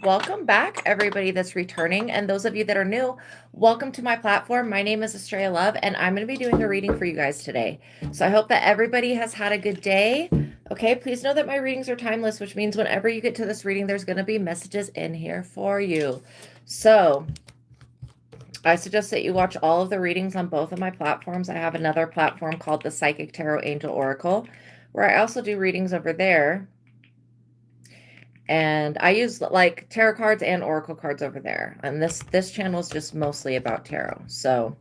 Welcome back, everybody that's returning. And those of you that are new, welcome to my platform. My name is Astraea Love, and I'm going to be doing a reading for you guys today. So I hope that everybody has had a good day. Okay, please know that my readings are timeless, which means whenever you get to this reading, there's going to be messages in here for you. So I suggest that you watch all of the readings on both of my platforms. I have another platform called the Psychic Tarot Angel Oracle, where I also do readings over there. And I use like tarot cards and oracle cards over there. And this channel is just mostly about tarot. So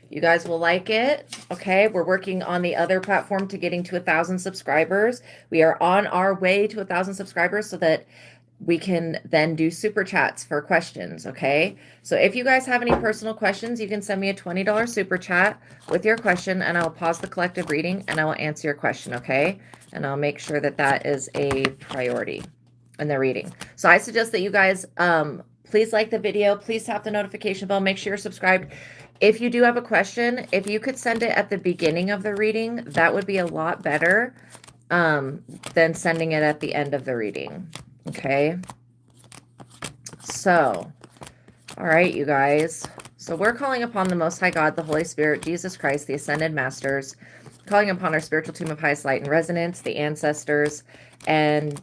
you guys will like it. Okay, we're working on the other platform to getting to 1,000 subscribers. We are on our way to 1,000 subscribers so that we can then do super chats for questions. Okay, so if you guys have any personal questions, you can send me a $20 super chat with your question, and I'll pause the collective reading and I will answer your question. Okay, and I'll make sure that that is a priority in the reading. So I suggest that you guys please like the video, please tap the notification bell, make sure you're subscribed. If you do have a question, if you could send it at the beginning of the reading, that would be a lot better than sending it at the end of the reading. Okay, so all right, you guys, so we're calling upon the Most High God, the Holy Spirit, Jesus Christ, the Ascended Masters, calling upon our spiritual team of highest light and resonance, the ancestors, and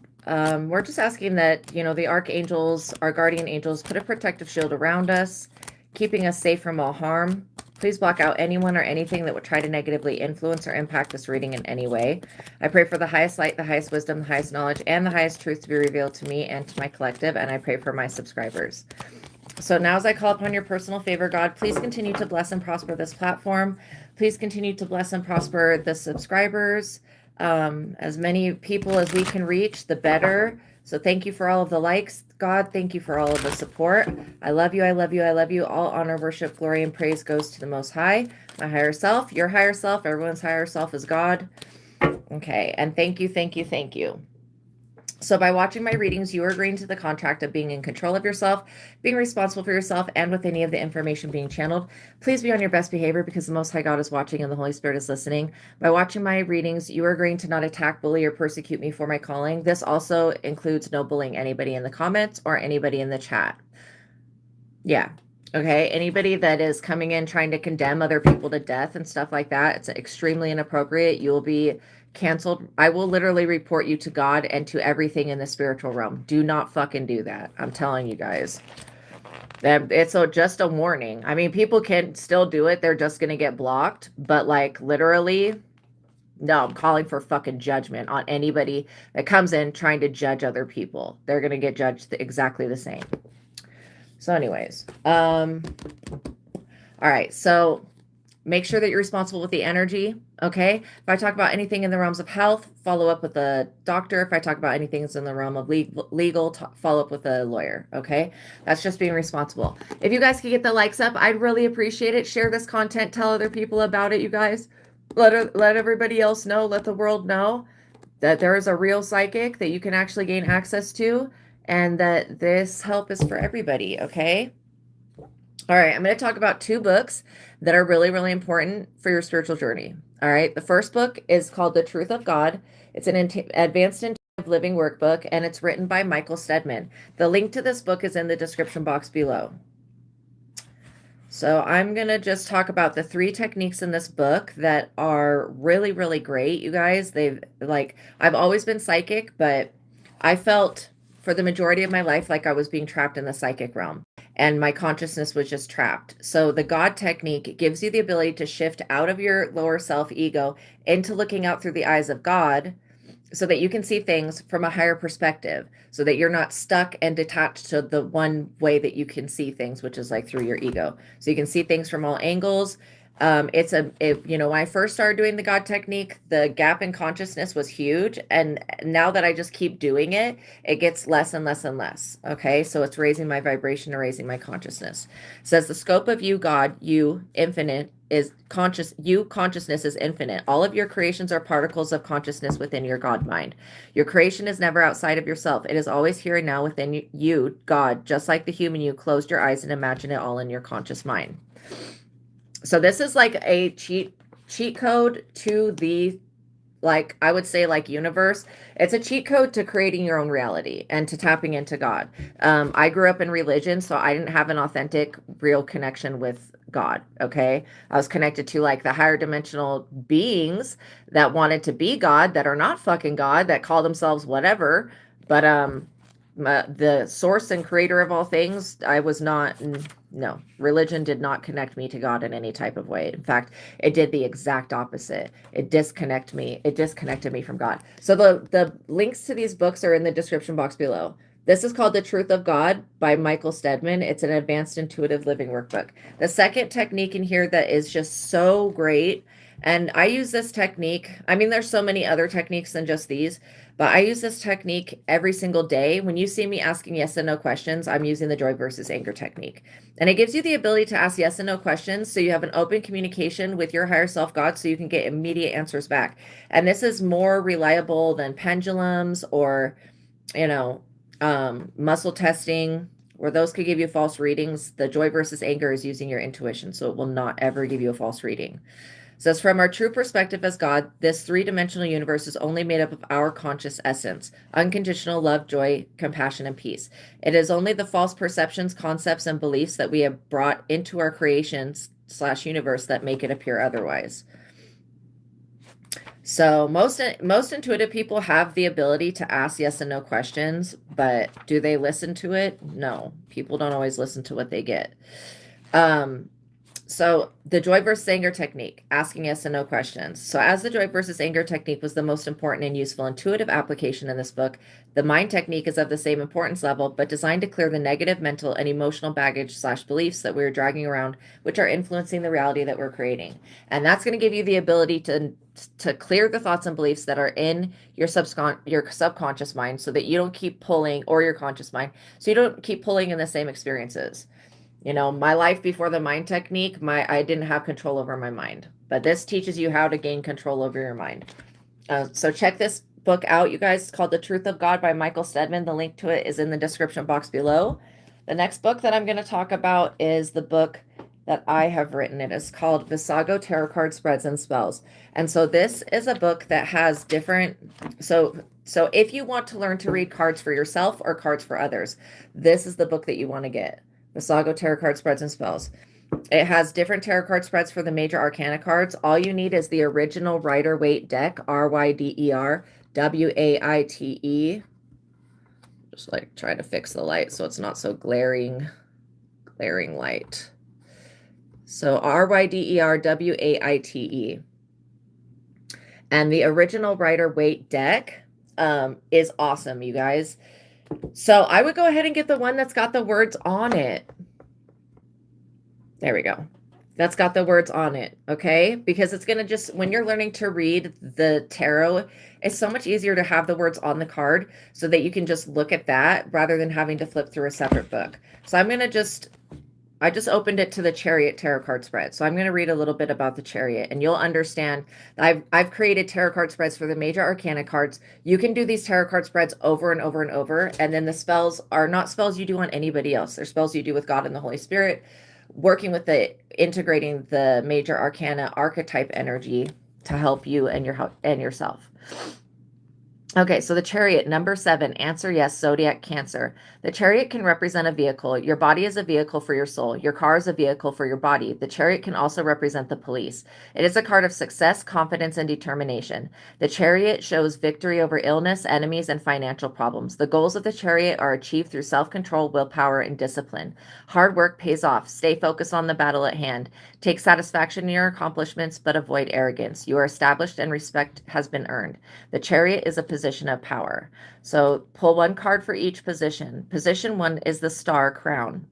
we're just asking that, you know, the archangels, our guardian angels, put a protective shield around us, keeping us safe from all harm. Please block out anyone or anything that would try to negatively influence or impact this reading in any way. I pray for the highest light, the highest wisdom, the highest knowledge, and the highest truth to be revealed to me and to my collective, and I pray for my subscribers. So now as I call upon your personal favor, God, please continue to bless and prosper this platform. Please continue to bless and prosper the subscribers. As many people as we can reach, the better. So thank you for all of the likes, God. Thank you for all of the support. I love you. I love you. I love you. All honor, worship, glory, and praise goes to the Most High, my higher self, your higher self. Everyone's higher self is God. Okay. And thank you. Thank you. Thank you. So by watching my readings, you are agreeing to the contract of being in control of yourself, being responsible for yourself, and with any of the information being channeled. Please be on your best behavior because the Most High God is watching and the Holy Spirit is listening. By watching my readings, you are agreeing to not attack, bully, or persecute me for my calling. This also includes no bullying anybody in the comments or anybody in the chat. Yeah. Okay. Anybody that is coming in trying to condemn other people to death and stuff like that, it's extremely inappropriate. You will be canceled. I will literally report you to God and to everything in the spiritual realm. Do not fucking do that. I'm telling you guys. It's just a warning. I mean, people can still do it. They're just going to get blocked. But like literally, no, I'm calling for fucking judgment on anybody that comes in trying to judge other people. They're going to get judged exactly the same. So anyways, all right. So make sure that you're responsible with the energy. Okay. If I talk about anything in the realms of health, follow up with a doctor. If I talk about anything that's in the realm of legal, follow up with a lawyer. Okay. That's just being responsible. If you guys could get the likes up, I'd really appreciate it. Share this content, tell other people about it. You guys let everybody else know, let the world know that there is a real psychic that you can actually gain access to, and that this help is for everybody. Okay. All right, I'm going to talk about 2 books that are really, really important for your spiritual journey. All right, the first book is called The Truth of God. It's an advanced intuitive living workbook, and it's written by Michael Steadman. The link to this book is in the description box below. So I'm going to just talk about the 3 techniques in this book that are really, really great, you guys. I've always been psychic, but I felt for the majority of my life like I was being trapped in the psychic realm. And my consciousness was just trapped. So the God technique gives you the ability to shift out of your lower self ego into looking out through the eyes of God so that you can see things from a higher perspective, so that you're not stuck and detached to the one way that you can see things, which is like through your ego. So you can see things from all angles. When I first started doing the God technique, the gap in consciousness was huge. And now that I just keep doing it, it gets less and less and less. Okay. So it's raising my vibration and raising my consciousness. It says the scope of you, God, you infinite is conscious. You consciousness is infinite. All of your creations are particles of consciousness within your God mind. Your creation is never outside of yourself. It is always here and now within you, God, just like the human you closed your eyes and imagine it all in your conscious mind. So this is like a cheat code to the like I would say like universe. It's a cheat code to creating your own reality and to tapping into God. I grew up in religion, so I didn't have an authentic, real connection with God. Okay. I was connected to like the higher dimensional beings that wanted to be God, that are not fucking God, that call themselves whatever. But the source and creator of all things, I was not. No, religion did not connect me to God in any type of way. In fact, it did the exact opposite. It disconnected me from God. So the links to these books are in the description box below. This is called The Truth of God by Michael Steadman. It's an advanced intuitive living workbook. The second technique in here that is just so great, and I use this technique. I mean, there's so many other techniques than just these, but I use this technique every single day. When you see me asking yes and no questions, I'm using the joy versus anger technique. And it gives you the ability to ask yes and no questions, so you have an open communication with your higher self, God, so you can get immediate answers back. And this is more reliable than pendulums or, you know, muscle testing, where those could give you false readings. The joy versus anger is using your intuition, so it will not ever give you a false reading. It says, from our true perspective as God, this three-dimensional universe is only made up of our conscious essence, unconditional love, joy, compassion, and peace. It is only the false perceptions, concepts, and beliefs that we have brought into our creations/universe that make it appear otherwise. So most intuitive people have the ability to ask yes and no questions, but do they listen to it? No, people don't always listen to what they get. So the joy versus anger technique, asking yes and no questions. So as the joy versus anger technique was the most important and useful intuitive application in this book, the mind technique is of the same importance level, but designed to clear the negative mental and emotional baggage/beliefs that we're dragging around, which are influencing the reality that we're creating. And that's going to give you the ability to clear the thoughts and beliefs that are in your subconscious mind, so that you don't keep pulling, or your conscious mind, so you don't keep pulling in the same experiences. You know, my life before the mind technique, I didn't have control over my mind, but this teaches you how to gain control over your mind. So check this book out, you guys. It's called The Truth of God by Michael Steadman. The link to it is in the description box below. The next book that I'm going to talk about is the book that I have written. It is called Visago Tarot Card Spreads and Spells. And so this is a book that has different, so if you want to learn to read cards for yourself or cards for others, this is the book that you want to get. Visago Tarot Card Spreads and Spells. It has different tarot card spreads for the major arcana cards. All you need is the original Rider-Waite deck, Ryderwaite. Just like trying to fix the light so it's not so glaring light. So Ryderwaite. And the original Rider-Waite deck is awesome, you guys. So I would go ahead and get the one that's got the words on it. There we go. That's got the words on it, okay? Because it's going to just, when you're learning to read the tarot, it's so much easier to have the words on the card so that you can just look at that rather than having to flip through a separate book. So I'm going to I just opened it to the Chariot tarot card spread. So I'm going to read a little bit about the Chariot, and you'll understand. I've created tarot card spreads for the major arcana cards. You can do these tarot card spreads over and over and over. And then the spells are not spells you do on anybody else. They're spells you do with God and the Holy Spirit, working with integrating the major arcana archetype energy to help you and yourself. Okay, so the Chariot, number 7, answer yes, zodiac Cancer. The Chariot can represent a vehicle. Your body is a vehicle for your soul. Your car is a vehicle for your body. The Chariot can also represent the police. It is a card of success, confidence, and determination. The Chariot shows victory over illness, enemies, and financial problems. The goals of the Chariot are achieved through self-control, willpower, and discipline. Hard work pays off. Stay focused on the battle at hand. Take satisfaction in your accomplishments, but avoid arrogance. You are established and respect has been earned. The Chariot is a position of power. So pull one card for each position. Position 1 is the Star Crown.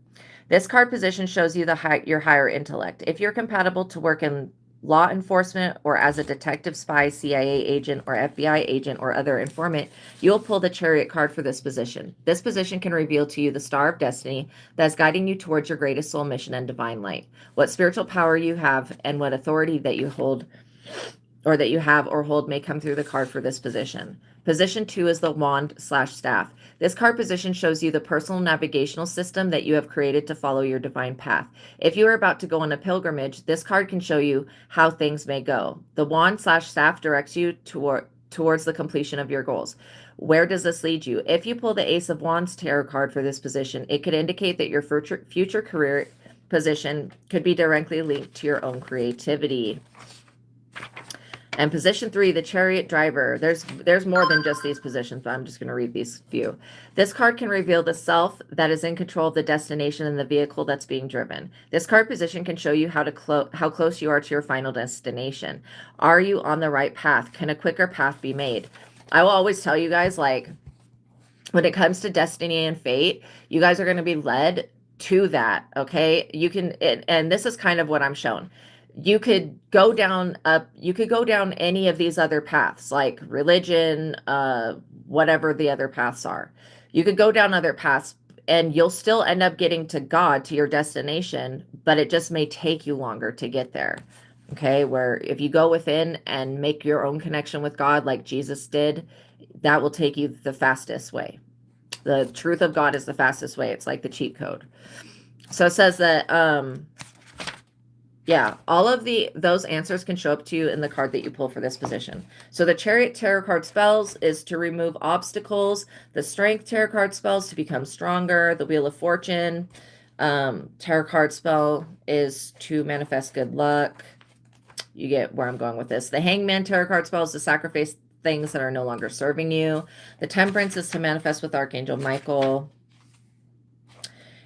This card position shows you your higher intellect. If you're compatible to work in law enforcement or as a detective, spy, CIA agent, or FBI agent, or other informant, you'll pull the Chariot card for this position. This position can reveal to you the star of destiny that is guiding you towards your greatest soul mission and divine light. What spiritual power you have and what authority that you hold or hold may come through the card for this position. Position 2 is the wand/staff. This card position shows you the personal navigational system that you have created to follow your divine path. If you are about to go on a pilgrimage, this card can show you how things may go. The wand/staff directs you towards the completion of your goals. Where does this lead you? If you pull the Ace of Wands tarot card for this position, it could indicate that your future career position could be directly linked to your own creativity. And position 3, the Chariot Driver. There's more than just these positions, but I'm just going to read these few. This card can reveal the self that is in control of the destination and the vehicle that's being driven. This card position can show you how close you are to your final destination. Are you on the right path? Can a quicker path be made? I will always tell you guys, like, when it comes to destiny and fate, you guys are going to be led to that, okay? You can, and this is kind of what I'm shown. You could go down any of these other paths, like religion, whatever the other paths are. You could go down other paths and you'll still end up getting to God, to your destination, but it just may take you longer to get there. Okay, where if you go within and make your own connection with God like Jesus did, that will take you the fastest way. The truth of God is the fastest way. It's like the cheat code. So it says that yeah, all of those answers can show up to you in the card that you pull for this position. So the Chariot tarot card spells is to remove obstacles. The Strength tarot card spells to become stronger. The Wheel of Fortune tarot card spell is to manifest good luck. You get where I'm going with this. The Hangman tarot card spell is to sacrifice things that are no longer serving you. The Temperance is to manifest with Archangel Michael.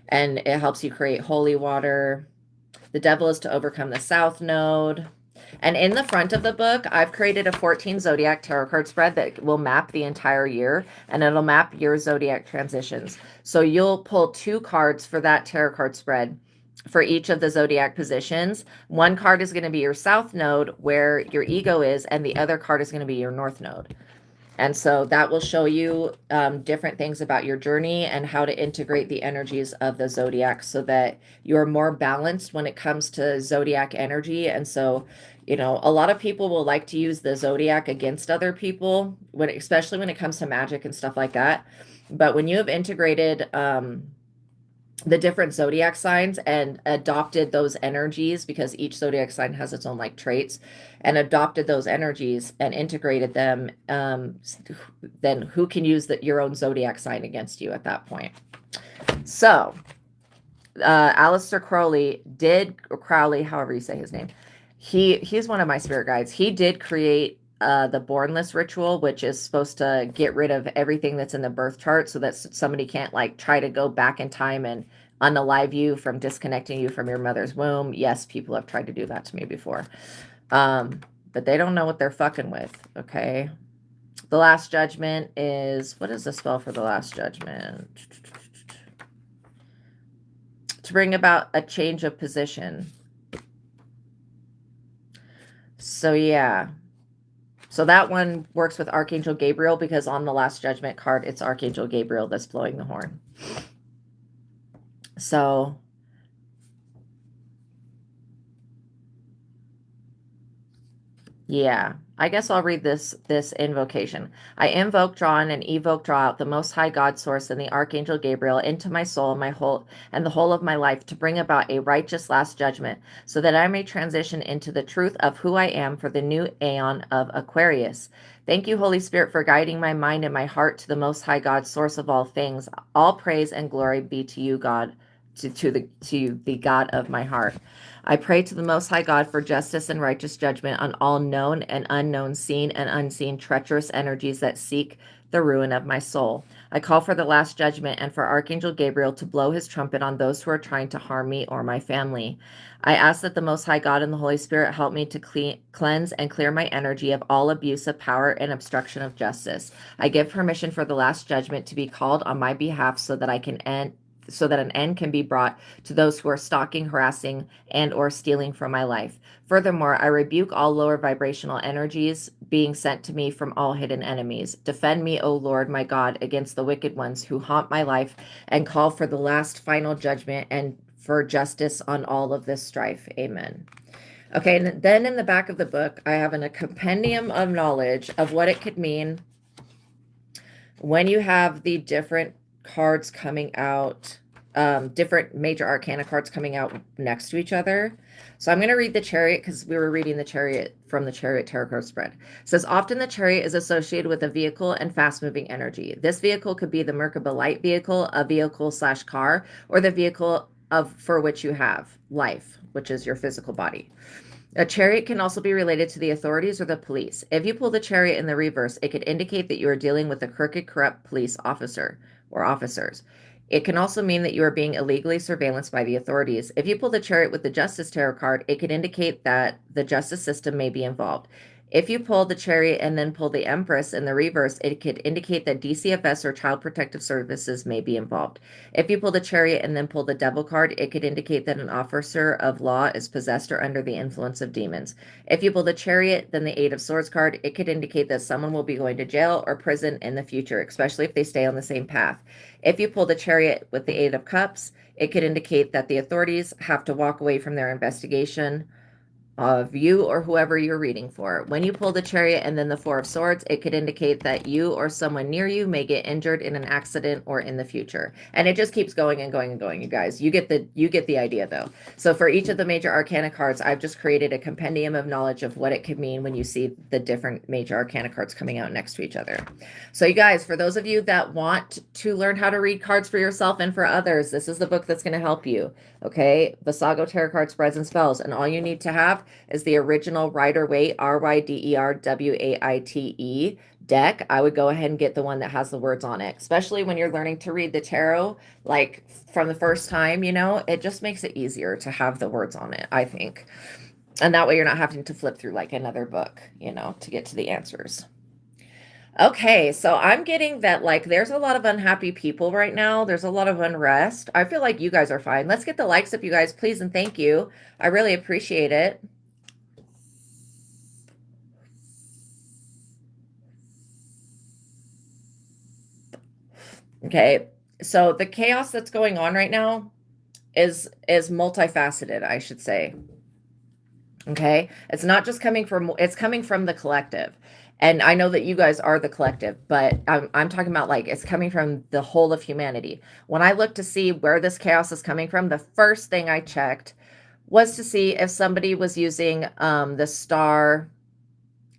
And it helps you create holy water. The Devil is to overcome the South Node. And in the front of the book, I've created a 14 zodiac tarot card spread that will map the entire year, and it'll map your zodiac transitions. So you'll pull 2 cards for that tarot card spread for each of the zodiac positions. One card is going to be your South Node, where your ego is, and the other card is going to be your North Node. And so that will show you different things about your journey and how to integrate the energies of the zodiac so that you're more balanced when it comes to zodiac energy. And so, you know, a lot of people will like to use the zodiac against other people, especially when it comes to magic and stuff like that. But when you have integrated the different zodiac signs and adopted those energies, because each zodiac sign has its own like traits, and adopted those energies and integrated them, then who can use your own zodiac sign against you at that point? So Aleister Crowley, however you say his name, he's one of my spirit guides. He did create the Bornless ritual, which is supposed to get rid of everything that's in the birth chart so that somebody can't like try to go back in time and unalive you from disconnecting you from your mother's womb. Yes, people have tried to do that to me before. But they don't know what they're fucking with, okay? The Last Judgment is, what is the spell for the Last Judgment? To bring about a change of position. So yeah. So that one works with Archangel Gabriel, because on the Last Judgment card, it's Archangel Gabriel that's blowing the horn. So yeah, I guess I'll read this invocation. I invoke, draw in, and evoke, draw out the Most High God Source and the Archangel Gabriel into my soul and the whole of my life to bring about a righteous last judgment, so that I may transition into the truth of who I am for the new aeon of Aquarius. Thank you, Holy Spirit, for guiding my mind and my heart to the Most High God, source of all things. All praise and glory be to you, God, to the God of my heart. I pray to the Most High God for justice and righteous judgment on all known and unknown, seen and unseen treacherous energies that seek the ruin of my soul. I call for the last judgment and for Archangel Gabriel to blow his trumpet on those who are trying to harm me or my family. I ask that the Most High God and the Holy Spirit help me to cleanse and clear my energy of all abuse of power and obstruction of justice. I give permission for the last judgment to be called on my behalf so that an end can be brought to those who are stalking, harassing, and or stealing from my life. Furthermore, I rebuke all lower vibrational energies being sent to me from all hidden enemies. Defend me, O Lord, my God, against the wicked ones who haunt my life, and call for the last final judgment and for justice on all of this strife. Amen. Okay, and then in the back of the book, I have a compendium of knowledge of what it could mean when you have the different cards coming out, different major arcana cards coming out next to each other. So I'm going to read the Chariot because we were reading the Chariot from the Chariot Tarot card spread. It says, often the Chariot is associated with a vehicle and fast-moving energy. This vehicle could be the Merkaba light vehicle, a vehicle/car, or the vehicle for which you have life, which is your physical body. A chariot can also be related to the authorities or the police. If you pull the Chariot in the reverse, it could indicate that you are dealing with a crooked, corrupt police officer or officers. It can also mean that you are being illegally surveillanced by the authorities. If you pull the Chariot with the Justice Tarot card, it could indicate that the justice system may be involved. If you pull the Chariot and then pull the Empress in the reverse, it could indicate that DCFS or Child Protective Services may be involved. If you pull the Chariot and then pull the Devil card, it could indicate that an officer of law is possessed or under the influence of demons. If you pull the Chariot, then the Eight of Swords card, it could indicate that someone will be going to jail or prison in the future, especially if they stay on the same path. If you pull the Chariot with the Eight of Cups, it could indicate that the authorities have to walk away from their investigation of you or whoever you're reading for. When you pull the Chariot and then the Four of Swords, it could indicate that you or someone near you may get injured in an accident or in the future. And it just keeps going and going and going, you guys. You get the idea though. So for each of the major arcana cards, I've just created a compendium of knowledge of what it could mean when you see the different major arcana cards coming out next to each other. So you guys, for those of you that want to learn how to read cards for yourself and for others, this is the book that's going to help you. Okay, Visago Tarot Card Spreads and Spells. And all you need to have is the original Rider-Waite, Ryderwaite deck. I would go ahead and get the one that has the words on it, especially when you're learning to read the tarot, like from the first time, you know, it just makes it easier to have the words on it, I think. And that way you're not having to flip through like another book, you know, to get to the answers. Okay, so I'm getting that like there's a lot of unhappy people right now. There's a lot of unrest. I feel like you guys are fine. Let's get the likes up, you guys, please, and thank you. I really appreciate it. Okay, so the chaos that's going on right now is multifaceted, I should say. Okay, it's not just coming from, it's coming from the collective. And I know that you guys are the collective, but I'm talking about like it's coming from the whole of humanity. When I looked to see where this chaos is coming from, the first thing I checked was to see if somebody was using the star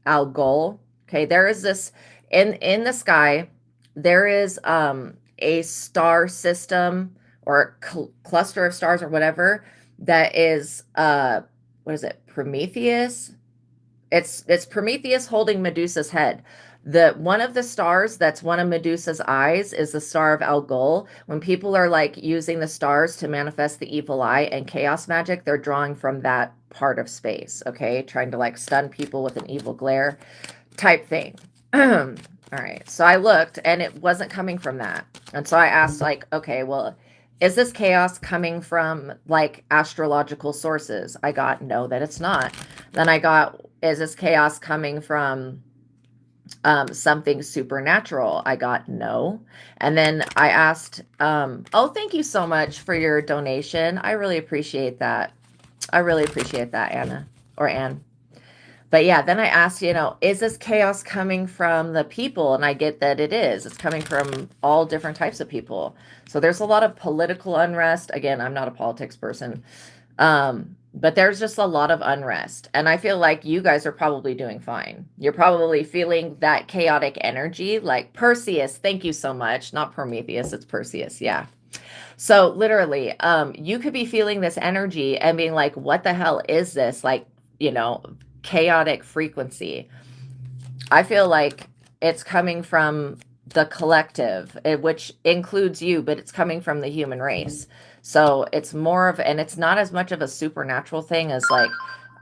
Algol. Okay, there is this in the sky. There is a star system or cluster of stars or whatever that is what is it? Prometheus. It's Prometheus holding Medusa's head. The one of the stars that's one of Medusa's eyes is the star of Algol. When people are like using the stars to manifest the evil eye and chaos magic, they're drawing from that part of space, okay? Trying to like stun people with an evil glare type thing. All right, so I looked and it wasn't coming from that. And so I asked like, okay, well, is this chaos coming from like astrological sources? I got no, that it's not. Then I got, is this chaos coming from something supernatural? I got no. And then I asked, oh, thank you so much for your donation. I really appreciate that. I really appreciate that, Anna or Anne. But yeah, then I asked, you know, is this chaos coming from the people? And I get that it is. It's coming from all different types of people. So there's a lot of political unrest. Again, I'm not a politics person. But there's just a lot of unrest. And I feel like you guys are probably doing fine. You're probably feeling that chaotic energy, like Perseus. Thank you so much. Not Prometheus, it's Perseus. Yeah. So literally, you could be feeling this energy and being like, what the hell is this? Like, you know, chaotic frequency. I feel like it's coming from the collective, which includes you, but it's coming from the human race. So it's more of, and it's not as much of a supernatural thing as like,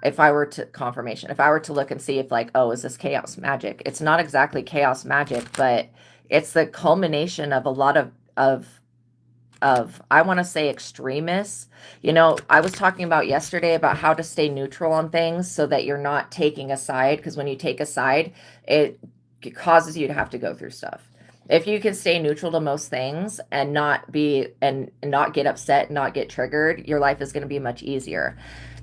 if I were to confirmation, if I were to look and see if like, oh, is this chaos magic? It's not exactly chaos magic, but it's the culmination of a lot of I want to say extremists. You know, I was talking about yesterday about how to stay neutral on things so that you're not taking a side, because when you take a side, it causes you to have to go through stuff. If you can stay neutral to most things and not be and not get upset, not get triggered, your life is going to be much easier.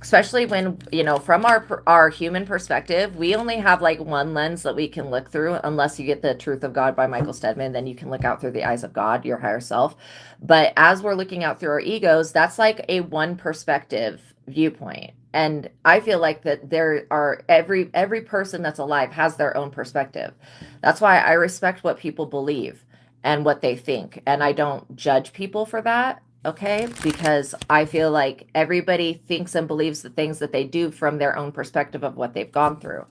especially when, from our human perspective, we only have like one lens that we can look through, unless you get The Truth of God by Michael Steadman. Then you can look out through the eyes of God, your higher self. But as we're looking out through our egos, that's like a one perspective viewpoint. And I feel like that there are every person that's alive has their own perspective. That's why I respect what people believe and what they think, and I don't judge people for that. Okay, because I feel like everybody thinks and believes the things that they do from their own perspective of what they've gone through.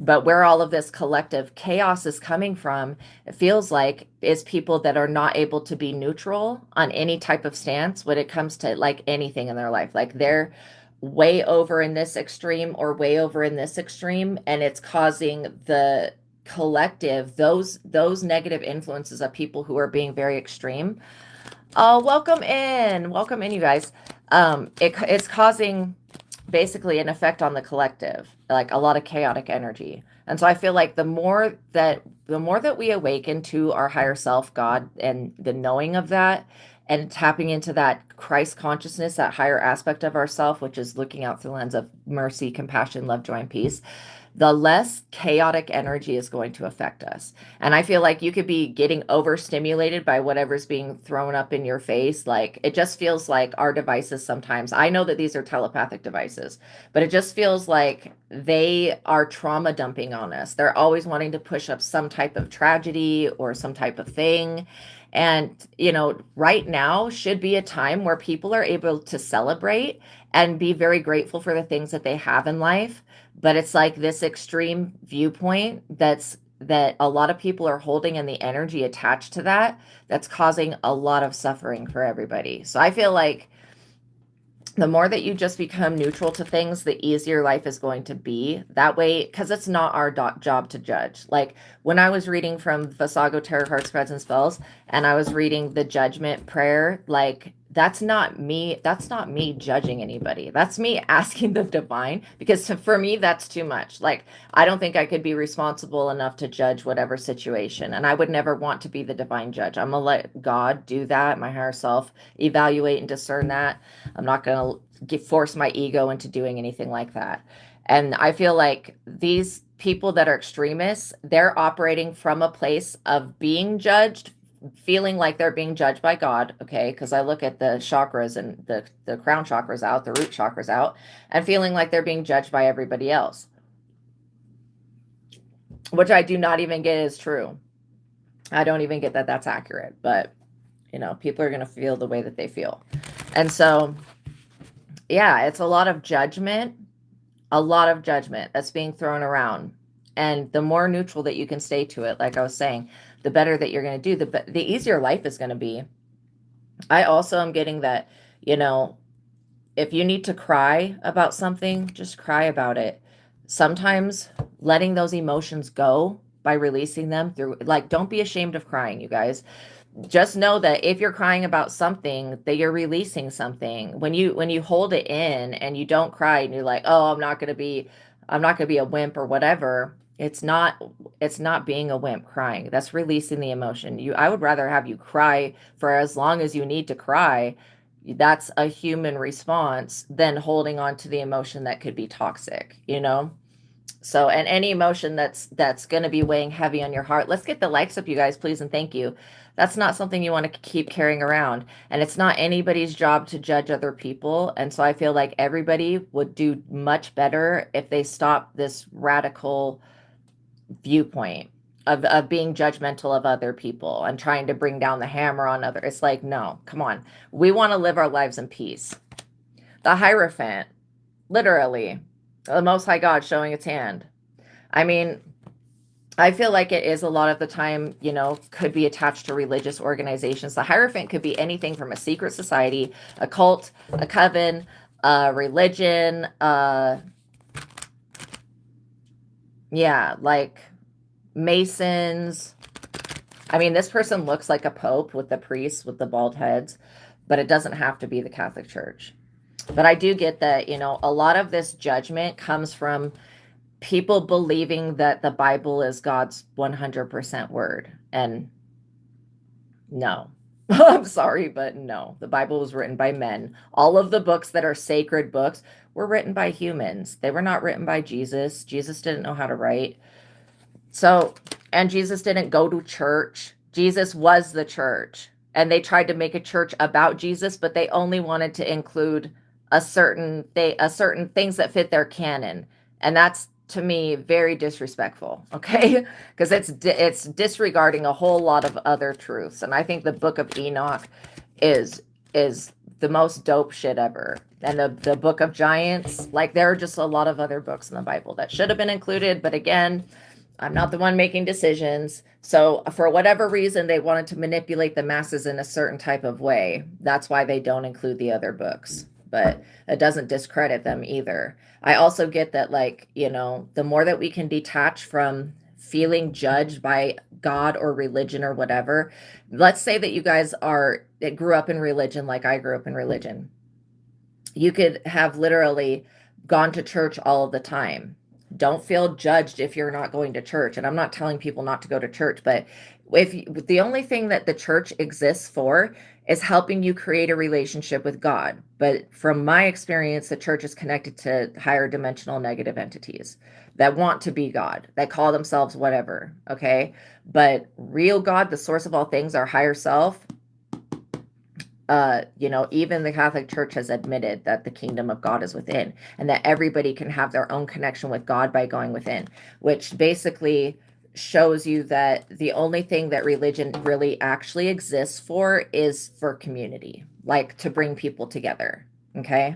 But where all of this collective chaos is coming from, it feels like, is people that are not able to be neutral on any type of stance when it comes to like anything in their life. Like they're way over in this extreme or way over in this extreme, and it's causing the collective, those negative influences of people who are being very extreme. Oh, welcome in, you guys. It's causing basically an effect on the collective, like a lot of chaotic energy. And so I feel like the more that we awaken to our higher self, God, and the knowing of that, and tapping into that Christ consciousness, that higher aspect of ourself, which is looking out through the lens of mercy, compassion, love, joy, and peace, the less chaotic energy is going to affect us. And I feel like you could be getting overstimulated by whatever's being thrown up in your face. Like it just feels like our devices sometimes, I know that these are telepathic devices, but it just feels like they are trauma dumping on us. They're always wanting to push up some type of tragedy or some type of thing. And, right now should be a time where people are able to celebrate and be very grateful for the things that they have in life. But it's like this extreme viewpoint that a lot of people are holding, and the energy attached to that's causing a lot of suffering for everybody. So I feel like the more that you just become neutral to things, the easier life is going to be that way, because it's not our job to judge. Like when I was reading from Vasago Tarot Card Spreads and Spells, and I was reading the judgment prayer, like that's not me judging anybody. That's me asking the divine, because for me that's too much. Like I don't think I could be responsible enough to judge whatever situation, and I would never want to be the divine judge. I'm gonna let God do that, my higher self evaluate and discern that. I'm not gonna force my ego into doing anything like that. And I feel like these people that are extremists, they're operating from a place of being judged, feeling like they're being judged by God, okay? Because I look at the chakras, and the crown chakras out, the root chakras out, and feeling like they're being judged by everybody else, which I do not even get is true. I don't even get that that's accurate, but people are going to feel the way that they feel. And so, yeah, it's a lot of judgment that's being thrown around. And the more neutral that you can stay to it, like I was saying, the better that you're going to do, the easier life is going to be. I also am getting that, if you need to cry about something, just cry about it. Sometimes letting those emotions go by releasing them through, like, don't be ashamed of crying, you guys. Just know that if you're crying about something, that you're releasing something. When you hold it in and you don't cry, and you're like, oh, I'm not going to be a wimp or whatever. It's not being a wimp crying. That's releasing the emotion. I would rather have you cry for as long as you need to cry. That's a human response than holding on to the emotion that could be toxic, So, and any emotion that's going to be weighing heavy on your heart. Let's get the likes up, you guys, please, and thank you. That's not something you want to keep carrying around. And it's not anybody's job to judge other people. And so I feel like everybody would do much better if they stop this radical viewpoint of being judgmental of other people and trying to bring down the hammer on others. It's like, no, come on. We want to live our lives in peace. The Hierophant, literally, the Most High God showing its hand. I mean, I feel like it is a lot of the time, could be attached to religious organizations. The Hierophant could be anything from a secret society, a cult, a coven, a religion, like Masons. I mean, this person looks like a pope with the priests with the bald heads, but it doesn't have to be the Catholic Church. But I do get that, a lot of this judgment comes from people believing that the Bible is God's 100% word. And no, I'm sorry, but no, the Bible was written by men. All of the books that are sacred books were written by humans. They were not written by Jesus. Jesus didn't know how to write. So, and Jesus didn't go to church. Jesus was the church. And they tried to make a church about Jesus, but they only wanted to include a certain things that fit their canon. And that's, to me, very disrespectful, okay? Because it's disregarding a whole lot of other truths. And I think the Book of Enoch is the most dope shit ever. And the Book of Giants, like, there are just a lot of other books in the Bible that should have been included, but again, I'm not the one making decisions. So for whatever reason, they wanted to manipulate the masses in a certain type of way. That's why they don't include the other books, but it doesn't discredit them either. I also get that, like, you know, the more that we can detach from feeling judged by God or religion or whatever. Let's say that you guys grew up in religion like I grew up in religion. You could have literally gone to church all of the time. Don't feel judged if you're not going to church. And I'm not telling people not to go to church, but the only thing that the church exists for is helping you create a relationship with God. But from my experience, the church is connected to higher dimensional negative entities that want to be God, that call themselves whatever. Okay. But real God, the source of all things, our higher self, you know, even the Catholic Church has admitted that the kingdom of God is within, and that everybody can have their own connection with God by going within, which basically shows you that the only thing that religion really actually exists for is for community, like to bring people together, okay,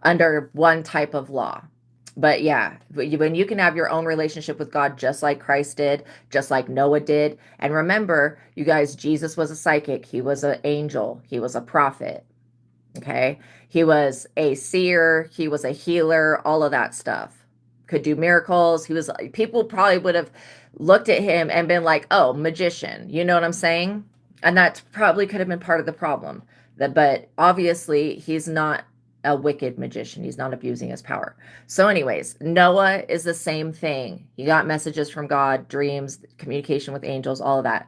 under one type of law. But yeah, when you can have your own relationship with God, just like Christ did, just like Noah did. And remember, you guys, Jesus was a psychic. He was an angel. He was a prophet. Okay. He was a seer. He was a healer, all of that stuff. Could do miracles. People probably would have looked at him and been like, oh, magician. You know what I'm saying? And that probably could have been part of the problem. But obviously, he's not a wicked magician. He's not abusing his power. So anyways, Noah is the same thing. He got messages from God, dreams, communication with angels, all of that.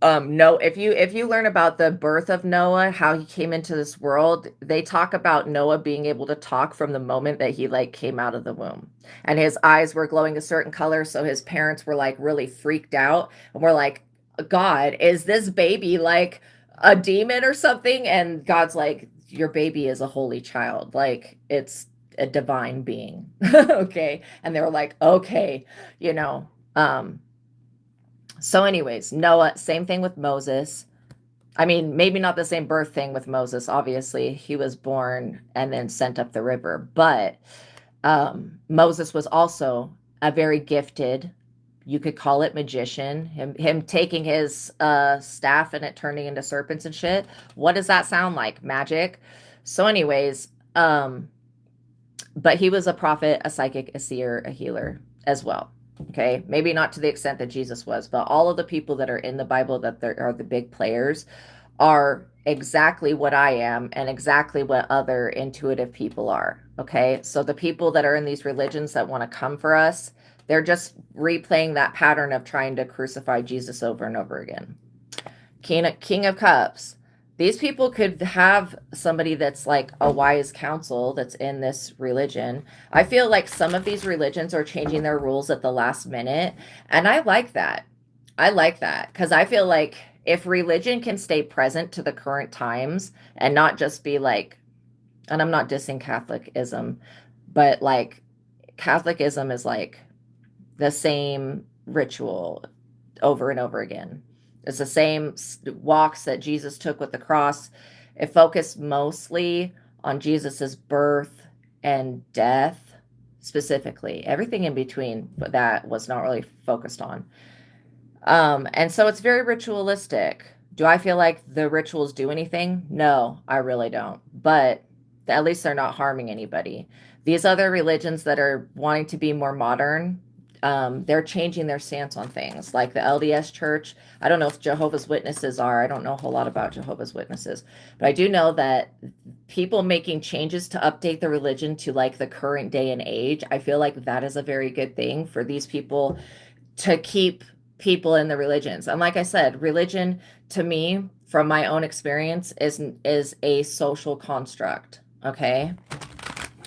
No, if you learn about the birth of Noah, how he came into this world, they talk about Noah being able to talk from the moment that he like came out of the womb. And his eyes were glowing a certain color, so his parents were like really freaked out and were like, God, is this baby like a demon or something? And God's like, your baby is a holy child. Like, it's a divine being. Okay. And they were like, okay, you know. So anyways, Noah, same thing with Moses. I mean, maybe not the same birth thing with Moses. Obviously, he was born and then sent up the river. But Moses was also a very gifted, you could call it magician. Him taking his staff and it turning into serpents and shit. What does that sound like? Magic. So anyways, but he was a prophet, a psychic, a seer, a healer as well. Okay, maybe not to the extent that Jesus was, but all of the people that are in the Bible that are the big players are exactly what I am and exactly what other intuitive people are. Okay, so the people that are in these religions that want to come for us, they're just replaying that pattern of trying to crucify Jesus over and over again. King of Cups. These people could have somebody that's like a wise counsel that's in this religion. I feel like some of these religions are changing their rules at the last minute. And I like that. I like that because I feel like if religion can stay present to the current times and not just be like, and I'm not dissing Catholicism, but like Catholicism is like the same ritual over and over again. It's the same walks that Jesus took with the cross. It focused mostly on Jesus's birth and death specifically. Everything in between that was not really focused on. And so it's very ritualistic. Do I feel like the rituals do anything? No, I really don't. But at least they're not harming anybody. These other religions that are wanting to be more modern, they're changing their stance on things like the LDS Church. I don't know if Jehovah's Witnesses are. I don't know a whole lot about Jehovah's Witnesses, but I do know that people making changes to update the religion to like the current day and age, I feel like that is a very good thing for these people to keep people in the religions. And like I said, religion to me, from my own experience, is a social construct. Okay,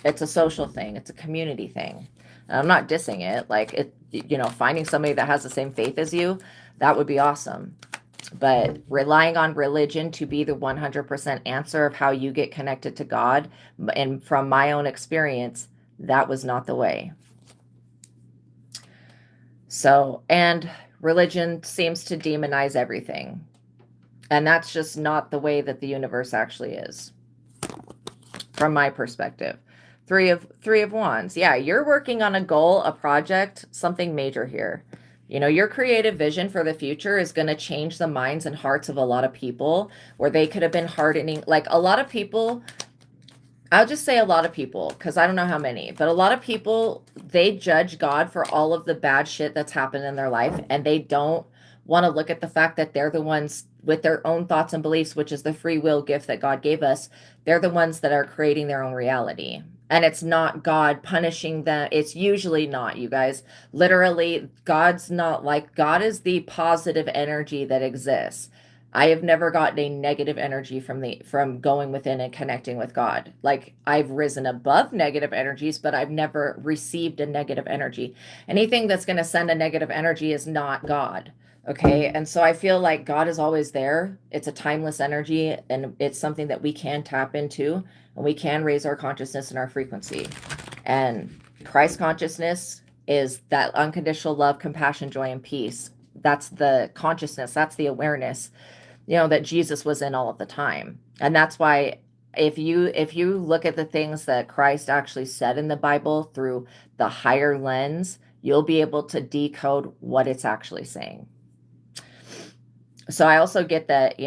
it's a social thing. It's a community thing. And I'm not dissing it. Like it, finding somebody that has the same faith as you, that would be awesome. But relying on religion to be the 100% answer of how you get connected to God, and from my own experience, that was not the way. So, and religion seems to demonize everything. And that's just not the way that the universe actually is, from my perspective. Three of Wands. Yeah, you're working on a goal, a project, something major here. Your creative vision for the future is going to change the minds and hearts of a lot of people, where they could have been hardening. Like a lot of people, I'll just say a lot of people, because I don't know how many, but a lot of people, they judge God for all of the bad shit that's happened in their life. And they don't want to look at the fact that they're the ones with their own thoughts and beliefs, which is the free will gift that God gave us. They're the ones that are creating their own reality. And it's not God punishing them. It's usually not, you guys. Literally, God's not like, God is the positive energy that exists. I have never gotten a negative energy from going within and connecting with God. Like I've risen above negative energies, but I've never received a negative energy. Anything that's going to send a negative energy is not God. Okay. And so I feel like God is always there. It's a timeless energy, and it's something that we can tap into, and we can raise our consciousness and our frequency. And Christ consciousness is that unconditional love, compassion, joy, and peace. That's the consciousness. That's the awareness, that Jesus was in all of the time. And that's why if you look at the things that Christ actually said in the Bible through the higher lens, you'll be able to decode what it's actually saying. So I also get that,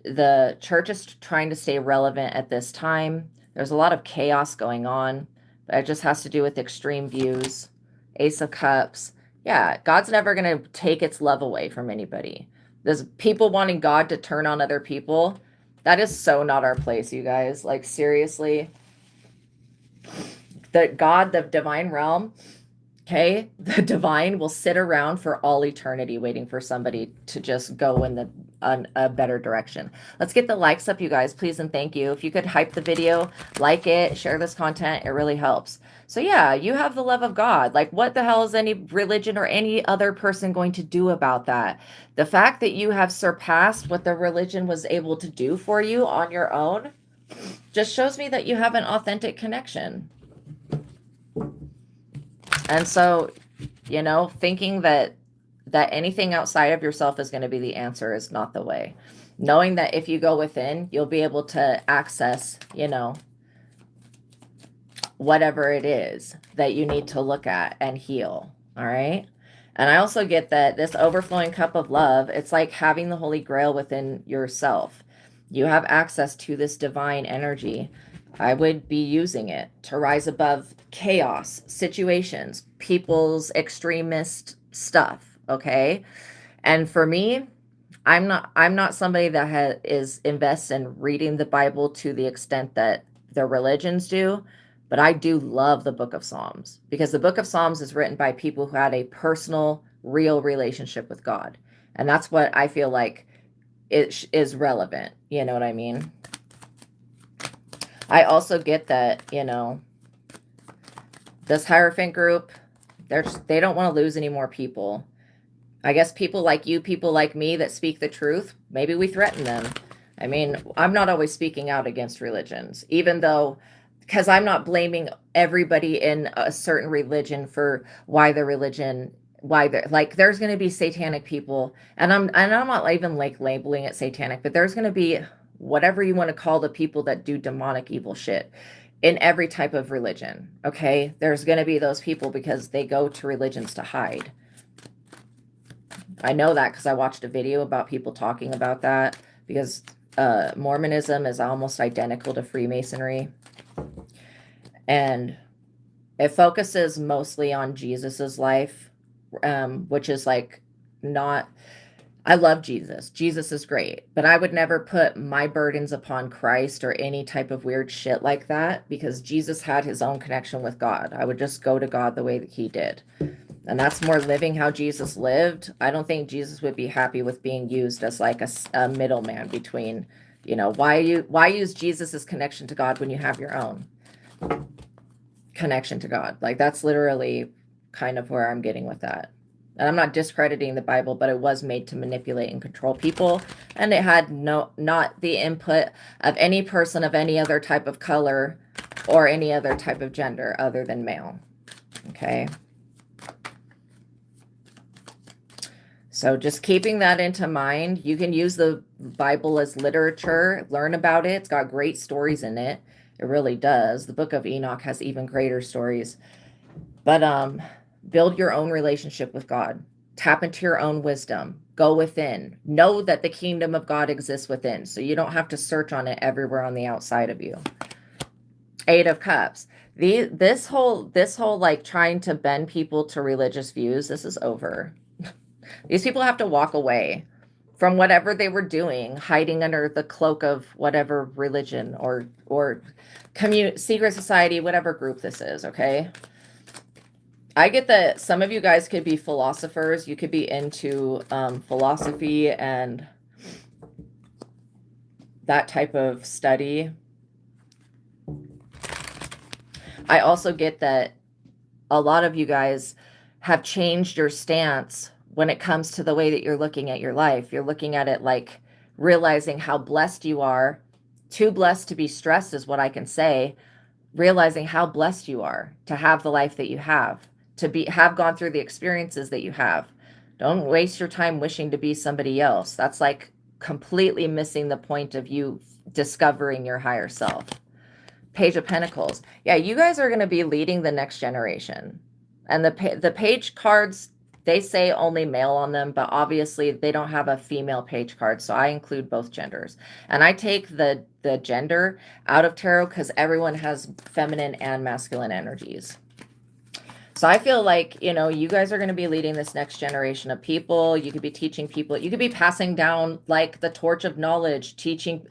the church is trying to stay relevant at this time. There's a lot of chaos going on, but it just has to do with extreme views. Ace of Cups. Yeah, God's never going to take its love away from anybody. There's people wanting God to turn on other people. That is so not our place, you guys. Like, seriously. The God, the divine realm, okay, the divine will sit around for all eternity waiting for somebody to just go in a better direction. Let's get the likes up, you guys, please, and thank you. If you could hype the video, like it, share this content, it really helps. So yeah, you have the love of God. Like, what the hell is any religion or any other person going to do about that? The fact that you have surpassed what the religion was able to do for you on your own just shows me that you have an authentic connection. And so, thinking that anything outside of yourself is going to be the answer is not the way. Knowing that if you go within, you'll be able to access, whatever it is that you need to look at and heal. All right. And I also get that this overflowing cup of love, it's like having the Holy Grail within yourself. You have access to this divine energy. I would be using it to rise above chaos, situations, people's extremist stuff, okay? And for me, I'm not somebody that invests in reading the Bible to the extent that their religions do, but I do love the Book of Psalms, because the Book of Psalms is written by people who had a personal, real relationship with God. And that's what I feel like it is relevant. You know what I mean? I also get that, this Hierophant group, they don't want to lose any more people. I guess people like you, people like me that speak the truth, maybe we threaten them. I mean, I'm not always speaking out against religions, even though, because I'm not blaming everybody in a certain religion for why they're like, there's going to be satanic people, and I'm not even like labeling it satanic, but there's going to be whatever you want to call the people that do demonic evil shit in every type of religion. Okay. There's going to be those people because they go to religions to hide. I know that because I watched a video about people talking about that, because Mormonism is almost identical to Freemasonry. And it focuses mostly on Jesus's life, which is like not... I love Jesus. Jesus is great, but I would never put my burdens upon Christ or any type of weird shit like that, because Jesus had his own connection with God. I would just go to God the way that he did. And that's more living how Jesus lived. I don't think Jesus would be happy with being used as like a middleman between, you know, why use Jesus's connection to God when you have your own connection to God? Like, that's literally kind of where I'm getting with that. And I'm not discrediting the Bible, but it was made to manipulate and control people. And it had not the input of any person of any other type of color or any other type of gender other than male. Okay. So just keeping that into mind, you can use the Bible as literature, learn about it. It's got great stories in it. It really does. The book of Enoch has even greater stories. But build your own relationship with God. Tap into your own wisdom. Go within. Know that the kingdom of God exists within, so you don't have to search on it everywhere on the outside of you. Eight of Cups. This whole like trying to bend people to religious views, this is over. These people have to walk away from whatever they were doing, hiding under the cloak of whatever religion or secret society, whatever group this is, okay? I get that some of you guys could be philosophers. You could be into philosophy and that type of study. I also get that a lot of you guys have changed your stance when it comes to the way that you're looking at your life. You're looking at it like realizing how blessed you are. Too blessed to be stressed is what I can say. Realizing how blessed you are to have the life that you have, to have gone through the experiences that you have. Don't waste your time wishing to be somebody else. That's like completely missing the point of you discovering your higher self. Page of Pentacles. Yeah, you guys are going to be leading the next generation. And the page cards, they say only male on them, but obviously they don't have a female page card, so I include both genders. And I take the gender out of tarot because everyone has feminine and masculine energies. So I feel like, you know, you guys are going to be leading this next generation of people. You could be teaching people. You could be passing down like the torch of knowledge, teaching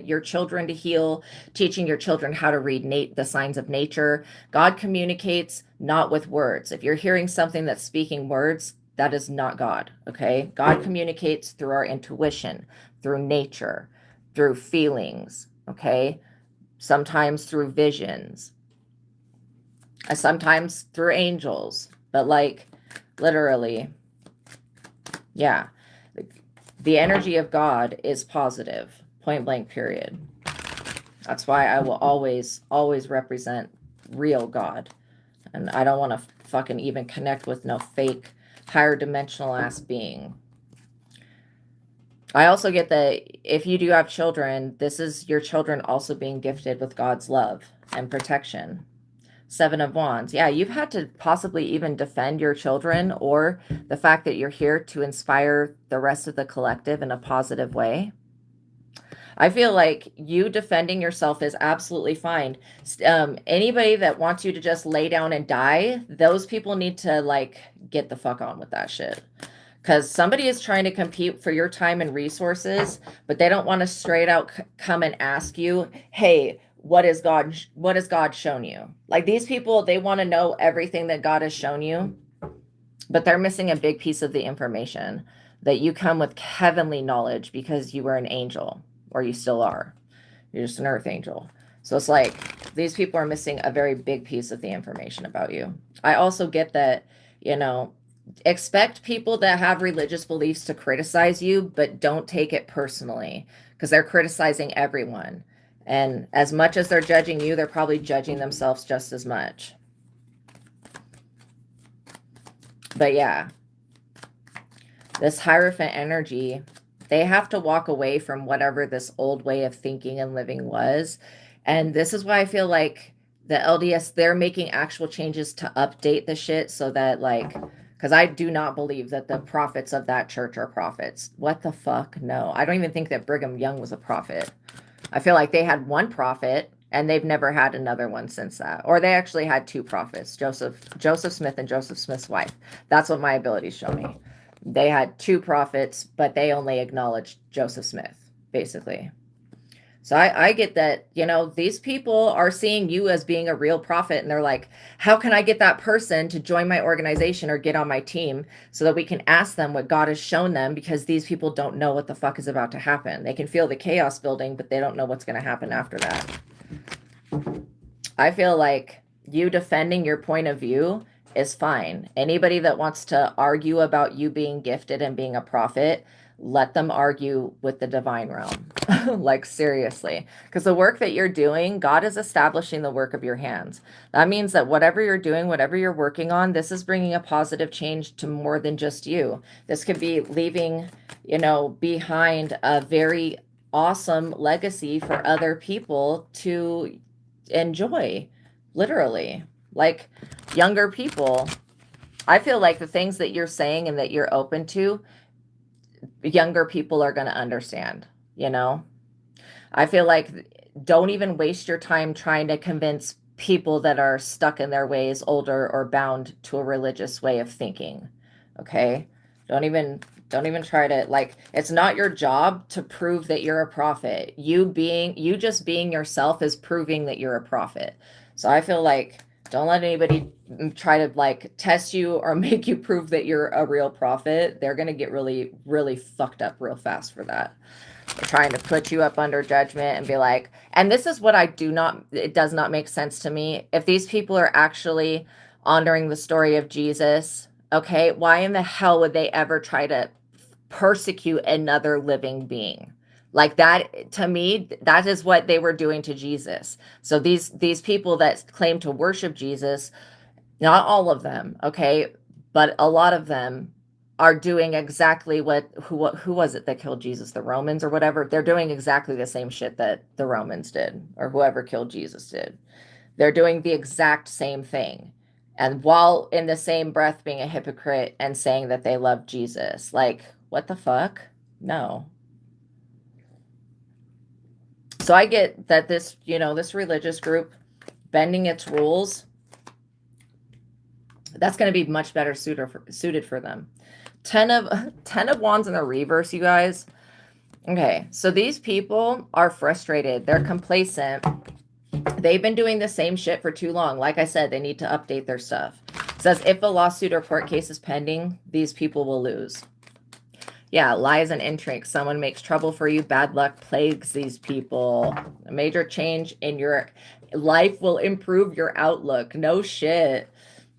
your children to heal, teaching your children how to read the signs of nature. God communicates not with words. If you're hearing something that's speaking words, that is not God, okay? God communicates through our intuition, through nature, through feelings, okay? Sometimes through visions. Sometimes through angels, but like literally, yeah, the energy of God is positive, point blank, period. That's why I will always represent real God. And I don't want to fucking even connect with no fake higher dimensional ass being. I also get that if you do have children, this is your children also being gifted with God's love and protection. Seven of Wands. Yeah, you've had to possibly even defend your children or the fact that you're here to inspire the rest of the collective in a positive way. I feel like you defending yourself is absolutely fine. Anybody that wants you to just lay down and die, those people need to like get the fuck on with that shit. Because somebody is trying to compete for your time and resources, but they don't want to straight out come and ask you, hey, what has God shown you? Like, these people, they want to know everything that God has shown you, but they're missing a big piece of the information, that you come with heavenly knowledge because you were an angel, or you still are. You're just an earth angel. So it's like these people are missing a very big piece of the information about you. I also get that, you know, expect people that have religious beliefs to criticize you, but don't take it personally, because they're criticizing everyone. And as much as they're judging you, they're probably judging themselves just as much. But yeah, this Hierophant energy, they have to walk away from whatever this old way of thinking and living was. And this is why I feel like the LDS, they're making actual changes to update the shit so that, like, because I do not believe that the prophets of that church are prophets. What the fuck? No, I don't even think that Brigham Young was a prophet. I feel like they had one prophet and they've never had another one since that. Or they actually had two prophets, Joseph Smith and Joseph Smith's wife. That's what my abilities show me. They had two prophets, but they only acknowledged Joseph Smith, basically. So I get that, these people are seeing you as being a real prophet, and they're like, how can I get that person to join my organization or get on my team so that we can ask them what God has shown them, because these people don't know what the fuck is about to happen. They can feel the chaos building, but they don't know what's going to happen after that. I feel like you defending your point of view is fine. Anybody that wants to argue about you being gifted and being a prophet, let them argue with the divine realm. Like, seriously. Because the work that you're doing, God is establishing the work of your hands. That means that whatever you're doing, whatever you're working on, this is bringing a positive change to more than just you. This could be leaving, behind a very awesome legacy for other people to enjoy, literally. Like, younger people, I feel like the things that you're saying and that you're open to, younger people are going to understand. I feel like don't even waste your time trying to convince people that are stuck in their ways, older, or bound to a religious way of thinking. Okay? Don't even try to, like, it's not your job to prove that you're a prophet. You just being yourself is proving that you're a prophet. So I feel like don't let anybody try to, like, test you or make you prove that you're a real prophet. They're going to get really, really fucked up real fast for that. They're trying to put you up under judgment and be like, and this is what it does not make sense to me. If these people are actually honoring the story of Jesus, okay, why in the hell would they ever try to persecute another living being? Like, that, to me, that is what they were doing to Jesus. So these people that claim to worship Jesus, not all of them, okay, but a lot of them are doing exactly who was it that killed Jesus? The Romans or whatever. They're doing exactly the same shit that the Romans did, or whoever killed Jesus did. They're doing the exact same thing. And while in the same breath being a hypocrite and saying that they love Jesus. Like, what the fuck? No. So I get that this, this religious group bending its rules, that's going to be much better suited for them. 10 of Wands in the reverse, you guys. Okay, so these people are frustrated. They're complacent. They've been doing the same shit for too long. Like I said, they need to update their stuff. It says if a lawsuit or court case is pending, these people will lose. Yeah, lies and intrigue. Someone makes trouble for you. Bad luck plagues these people. A major change in your life will improve your outlook. No shit.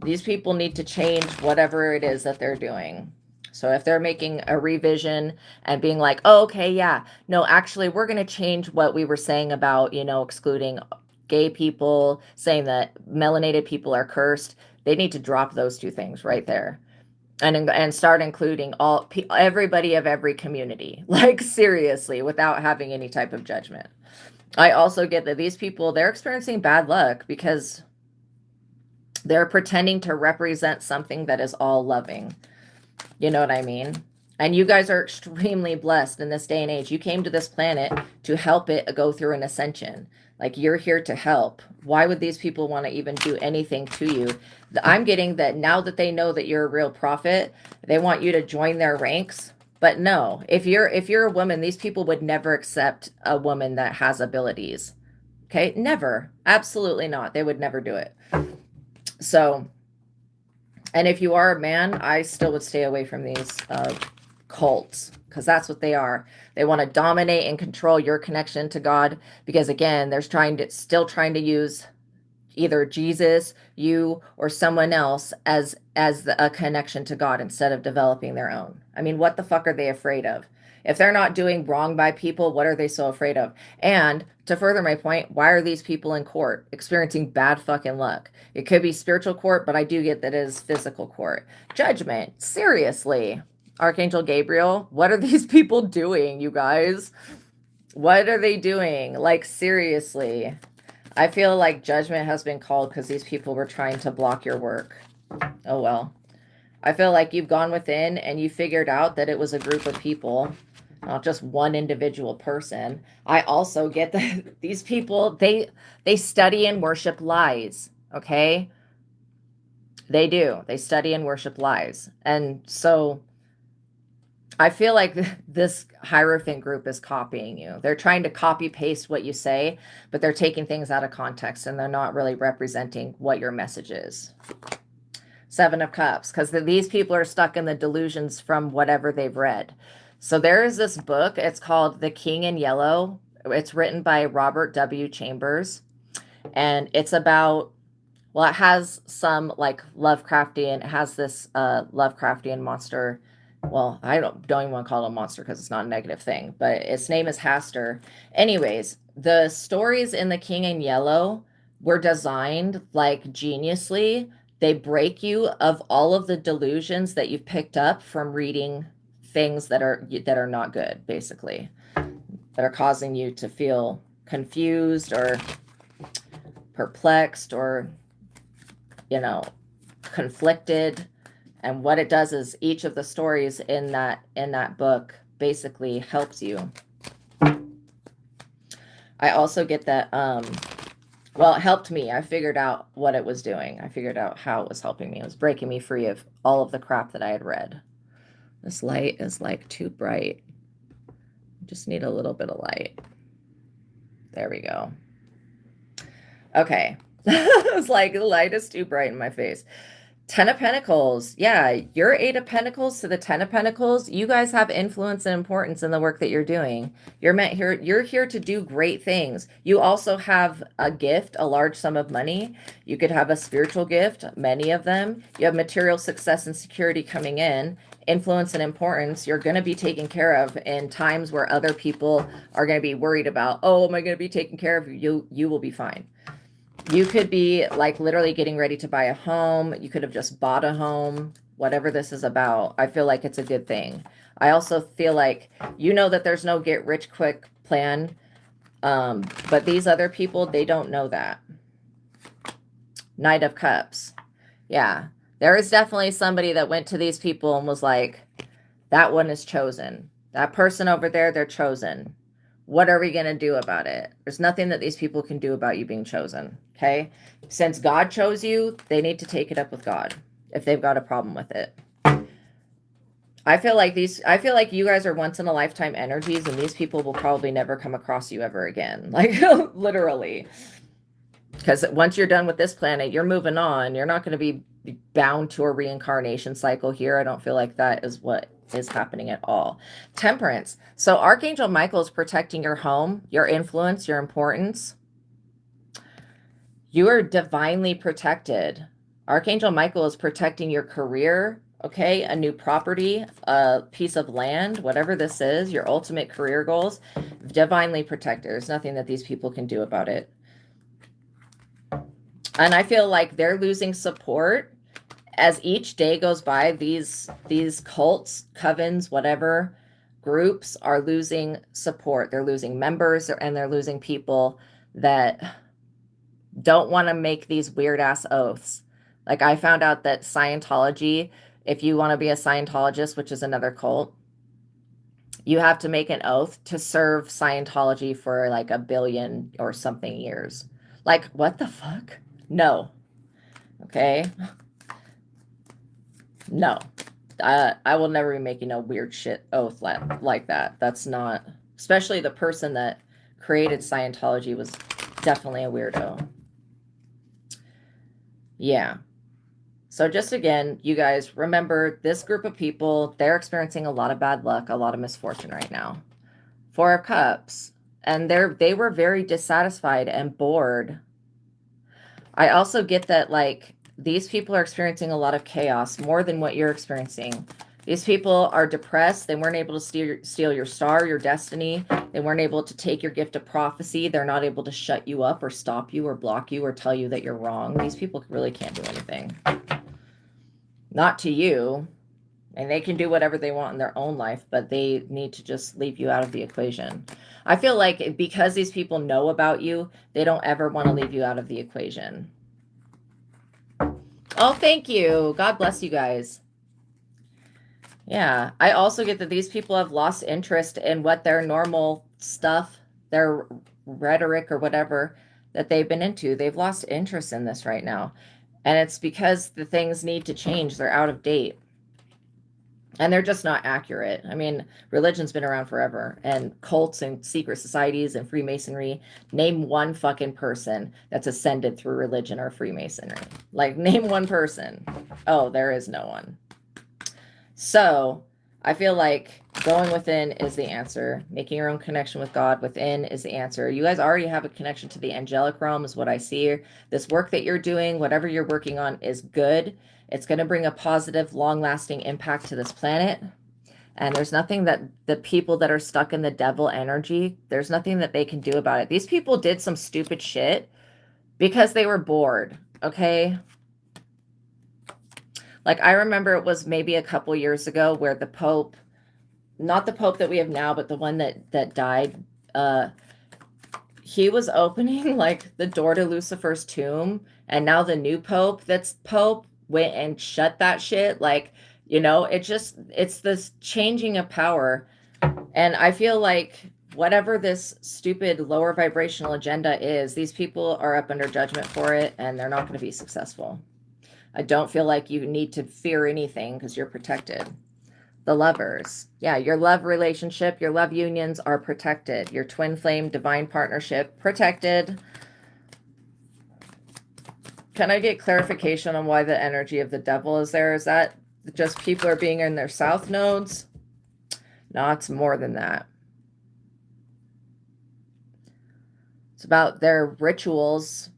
These people need to change whatever it is that they're doing. So if they're making a revision and being like, oh, okay, yeah, no, actually, we're going to change what we were saying about, excluding gay people, saying that melanated people are cursed. They need to drop those two things right there. And start including everybody of every community, like, seriously, without having any type of judgment. I also get that these people, they're experiencing bad luck because they're pretending to represent something that is all loving. You know what I mean? And you guys are extremely blessed in this day and age. You came to this planet to help it go through an ascension. Like, you're here to help. Why would these people want to even do anything to you? I'm getting that now that they know that you're a real prophet, they want you to join their ranks. But no, if you're a woman, these people would never accept a woman that has abilities. Okay? Never. Absolutely not. They would never do it. So, and if you are a man, I still would stay away from these cults, because that's what they are. They want to dominate and control your connection to God, because, again, they're still trying to use either Jesus, you, or someone else as a connection to God instead of developing their own. I mean, what the fuck are they afraid of? If they're not doing wrong by people, what are they so afraid of? And to further my point, why are these people in court experiencing bad fucking luck? It could be spiritual court, but I do get that it is physical court. Judgment. Seriously. Archangel Gabriel, what are these people doing, you guys? What are they doing? Like, seriously. I feel like judgment has been called because these people were trying to block your work. Oh, well. I feel like you've gone within and you figured out that it was a group of people, not just one individual person. I also get that these people, they study and worship lies, okay? They do. They study and worship lies. And so I feel like this Hierophant group is copying you. They're trying to copy paste what you say, but they're taking things out of context and they're not really representing what your message is. Seven of Cups, because these people are stuck in the delusions from whatever they've read. So there is this book. It's called The King in Yellow. It's written by Robert W. Chambers. And it's about, well, it has some like Lovecraftian, it has this Lovecraftian monster. Well, I don't even want to call it a monster because it's not a negative thing, but its name is Hastur. Anyways, the stories in The King in Yellow were designed like geniusly. They break you of all of the delusions that you've picked up from reading things that are not good, basically, that are causing you to feel confused or perplexed or, you know, conflicted. And what it does is each of the stories in that book basically helps you. I also get that, well, it helped me. I figured out what it was doing. I figured out how it was helping me. It was breaking me free of all of the crap that I had read. This light is like too bright. I just need a little bit of light. There we go. Okay. It's like the light is too bright in my face. Ten of Pentacles. Yeah, your Eight of Pentacles to the Ten of Pentacles. You guys have influence and importance in the work that you're doing. You're here to do great things. You also have a gift, a large sum of money. You could have a spiritual gift, many of them. You have material success and security coming in. Influence and importance. You're going to be taken care of in times where other people are going to be worried about, oh, am I going to be taken care of? You will be fine. You could be like literally getting ready to buy a home. You could have just bought a home, whatever this is about. I feel like it's a good thing. I also feel like, you know, that there's no get rich quick plan. But these other people, they don't know that. Knight of Cups. Yeah, there is definitely somebody that went to these people and was like, that one is chosen. That person over there, they're chosen. What are we going to do about it? There's nothing that these people can do about you being chosen. Okay. Since God chose you, they need to take it up with God if they've got a problem with it. I feel like you guys are once in a lifetime energies, and these people will probably never come across you ever again. Like literally. Because once you're done with this planet, you're moving on. You're not going to be bound to a reincarnation cycle here. I don't feel like that is what is happening at all. Temperance. So Archangel Michael is protecting your home, your influence, your importance. You are divinely protected. Archangel Michael is protecting your career, okay? A new property, a piece of land, whatever this is, your ultimate career goals, divinely protected. There's nothing that these people can do about it. And I feel like they're losing support as each day goes by. These cults, covens, whatever groups are losing support. They're losing members, and they're losing people that don't want to make these weird ass oaths. Like I found out that Scientology, if you want to be a Scientologist, which is another cult, you have to make an oath to serve Scientology for like 1 billion or something years. Like, what the fuck? No. Okay. No. I will never be making a weird shit oath like that. That's not, especially the person that created Scientology was definitely a weirdo. Yeah. So just again, you guys remember this group of people, they're experiencing a lot of bad luck, a lot of misfortune right now. Four of Cups. And they were very dissatisfied and bored. I also get that, like, these people are experiencing a lot of chaos, more than what you're experiencing. These people are depressed. They weren't able to steal your star, your destiny. They weren't able to take your gift of prophecy. They're not able to shut you up or stop you or block you or tell you that you're wrong. These people really can't do anything. Not to you. And they can do whatever they want in their own life, but they need to just leave you out of the equation. I feel like because these people know about you, they don't ever want to leave you out of the equation. Oh, thank you. God bless you guys. Yeah. I also get that these people have lost interest in what their normal stuff, their rhetoric or whatever that they've been into. They've lost interest in this right now. And it's because the things need to change. They're out of date. And they're just not accurate. I mean, religion's been around forever, and cults and secret societies and Freemasonry. Name one fucking person that's ascended through religion or Freemasonry. Like, name one person. Oh, there is no one. So I feel like going within is the answer. Making your own connection with God within is the answer. You guys already have a connection to the angelic realm, is what I see here. This work that you're doing, whatever you're working on, is good. It's going to bring a positive, long-lasting impact to this planet. And there's nothing that the people that are stuck in the devil energy, there's nothing that they can do about it. These people did some stupid shit because they were bored, okay? Like, I remember it was maybe a couple years ago where the Pope, not the Pope that we have now, but the one that died, he was opening like the door to Lucifer's tomb, and now the new Pope that's Pope went and shut that shit. Like, you know, it's this changing of power. And I feel like whatever this stupid lower vibrational agenda is, these people are up under judgment for it, and they're not going to be successful. I don't feel like you need to fear anything because you're protected. The lovers. Yeah, your love relationship, your love unions are protected. Your twin flame divine partnership, protected. Can I get clarification on why the energy of the devil is there? Is that just people are being in their south nodes? No, it's more than that. It's about their rituals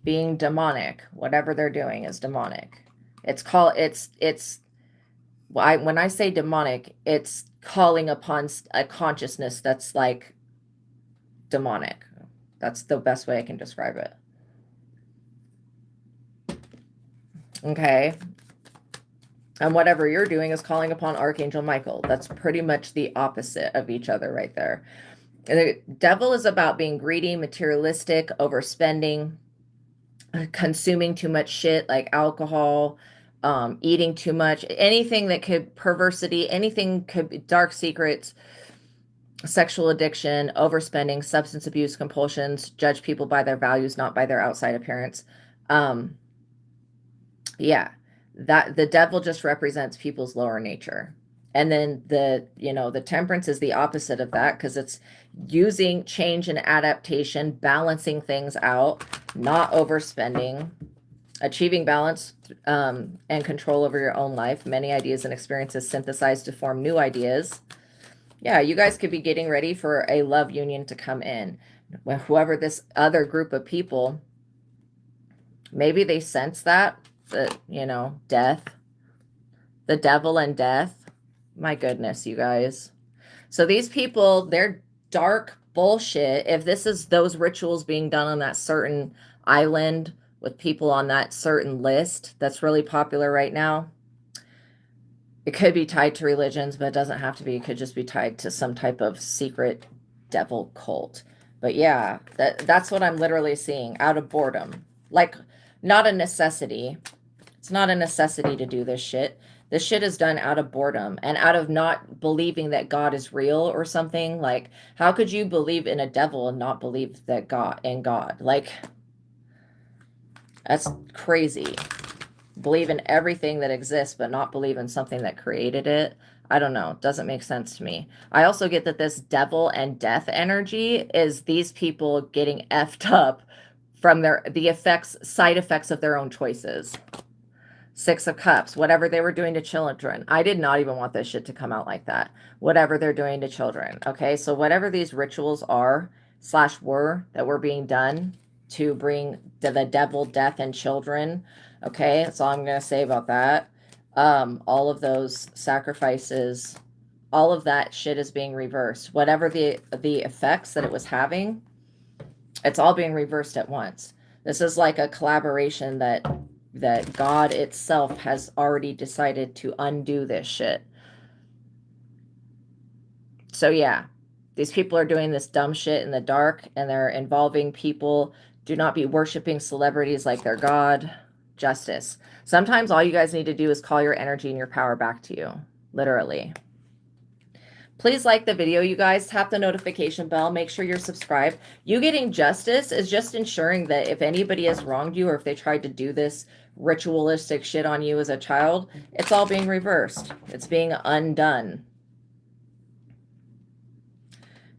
being demonic. Whatever they're doing is demonic. When I say demonic, it's calling upon a consciousness that's like demonic. That's the best way I can describe it. Okay. And whatever you're doing is calling upon Archangel Michael. That's pretty much the opposite of each other right there. The devil is about being greedy, materialistic, overspending, consuming too much shit like alcohol, eating too much, anything that could perversity, anything could be dark secrets, sexual addiction, overspending, substance abuse, compulsions, judge people by their values, not by their outside appearance. Yeah, that the devil just represents people's lower nature. And then the temperance is the opposite of that, because it's using change and adaptation, balancing things out, not overspending, achieving balance and control over your own life. Many ideas and experiences synthesized to form new ideas. Yeah, you guys could be getting ready for a love union to come in. Whoever this other group of people, maybe they sense that, death, the devil and death. My goodness, you guys. So these people, they're dark bullshit. If this is those rituals being done on that certain island with people on that certain list that's really popular right now, it could be tied to religions, but it doesn't have to be. It could just be tied to some type of secret devil cult. But yeah, that's what I'm literally seeing, out of boredom. Like, not a necessity. It's not a necessity to do this shit. This shit is done out of boredom and out of not believing that God is real or something. Like, how could you believe in a devil and not believe that God? Like, that's crazy. Believe in everything that exists, but not believe in something that created it. I don't know. It doesn't make sense to me. I also get that this devil and death energy is these people getting effed up from side effects of their own choices. Six of Cups, whatever they were doing to children. I did not even want this shit to come out like that. Whatever they're doing to children. Okay, so whatever these rituals are / were that were being done to bring the devil, death, and children. Okay, that's all I'm going to say about that. All of those sacrifices, all of that shit is being reversed. Whatever the effects that it was having, it's all being reversed at once. This is like a collaboration that God itself has already decided to undo this shit. So yeah, these people are doing this dumb shit in the dark, and they're involving people. Do not be worshiping celebrities like they're God. Justice. Sometimes all you guys need to do is call your energy and your power back to you. Literally. Please like the video, you guys. Tap the notification bell. Make sure you're subscribed. You getting justice is just ensuring that if anybody has wronged you, or if they tried to do this ritualistic shit on you as a child, it's all being reversed. It's being undone.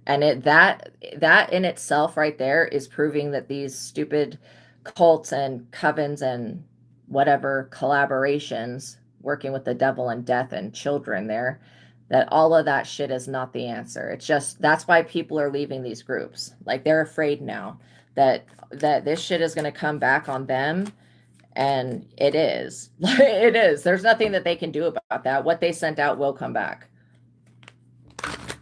And that in itself right there is proving that these stupid cults and covens and whatever collaborations working with the devil and death and children there, that all of that shit is not the answer. It's just, that's why people are leaving these groups. Like, they're afraid now that this shit is going to come back on them. And it is. It is. There's nothing that they can do about that. What they sent out will come back.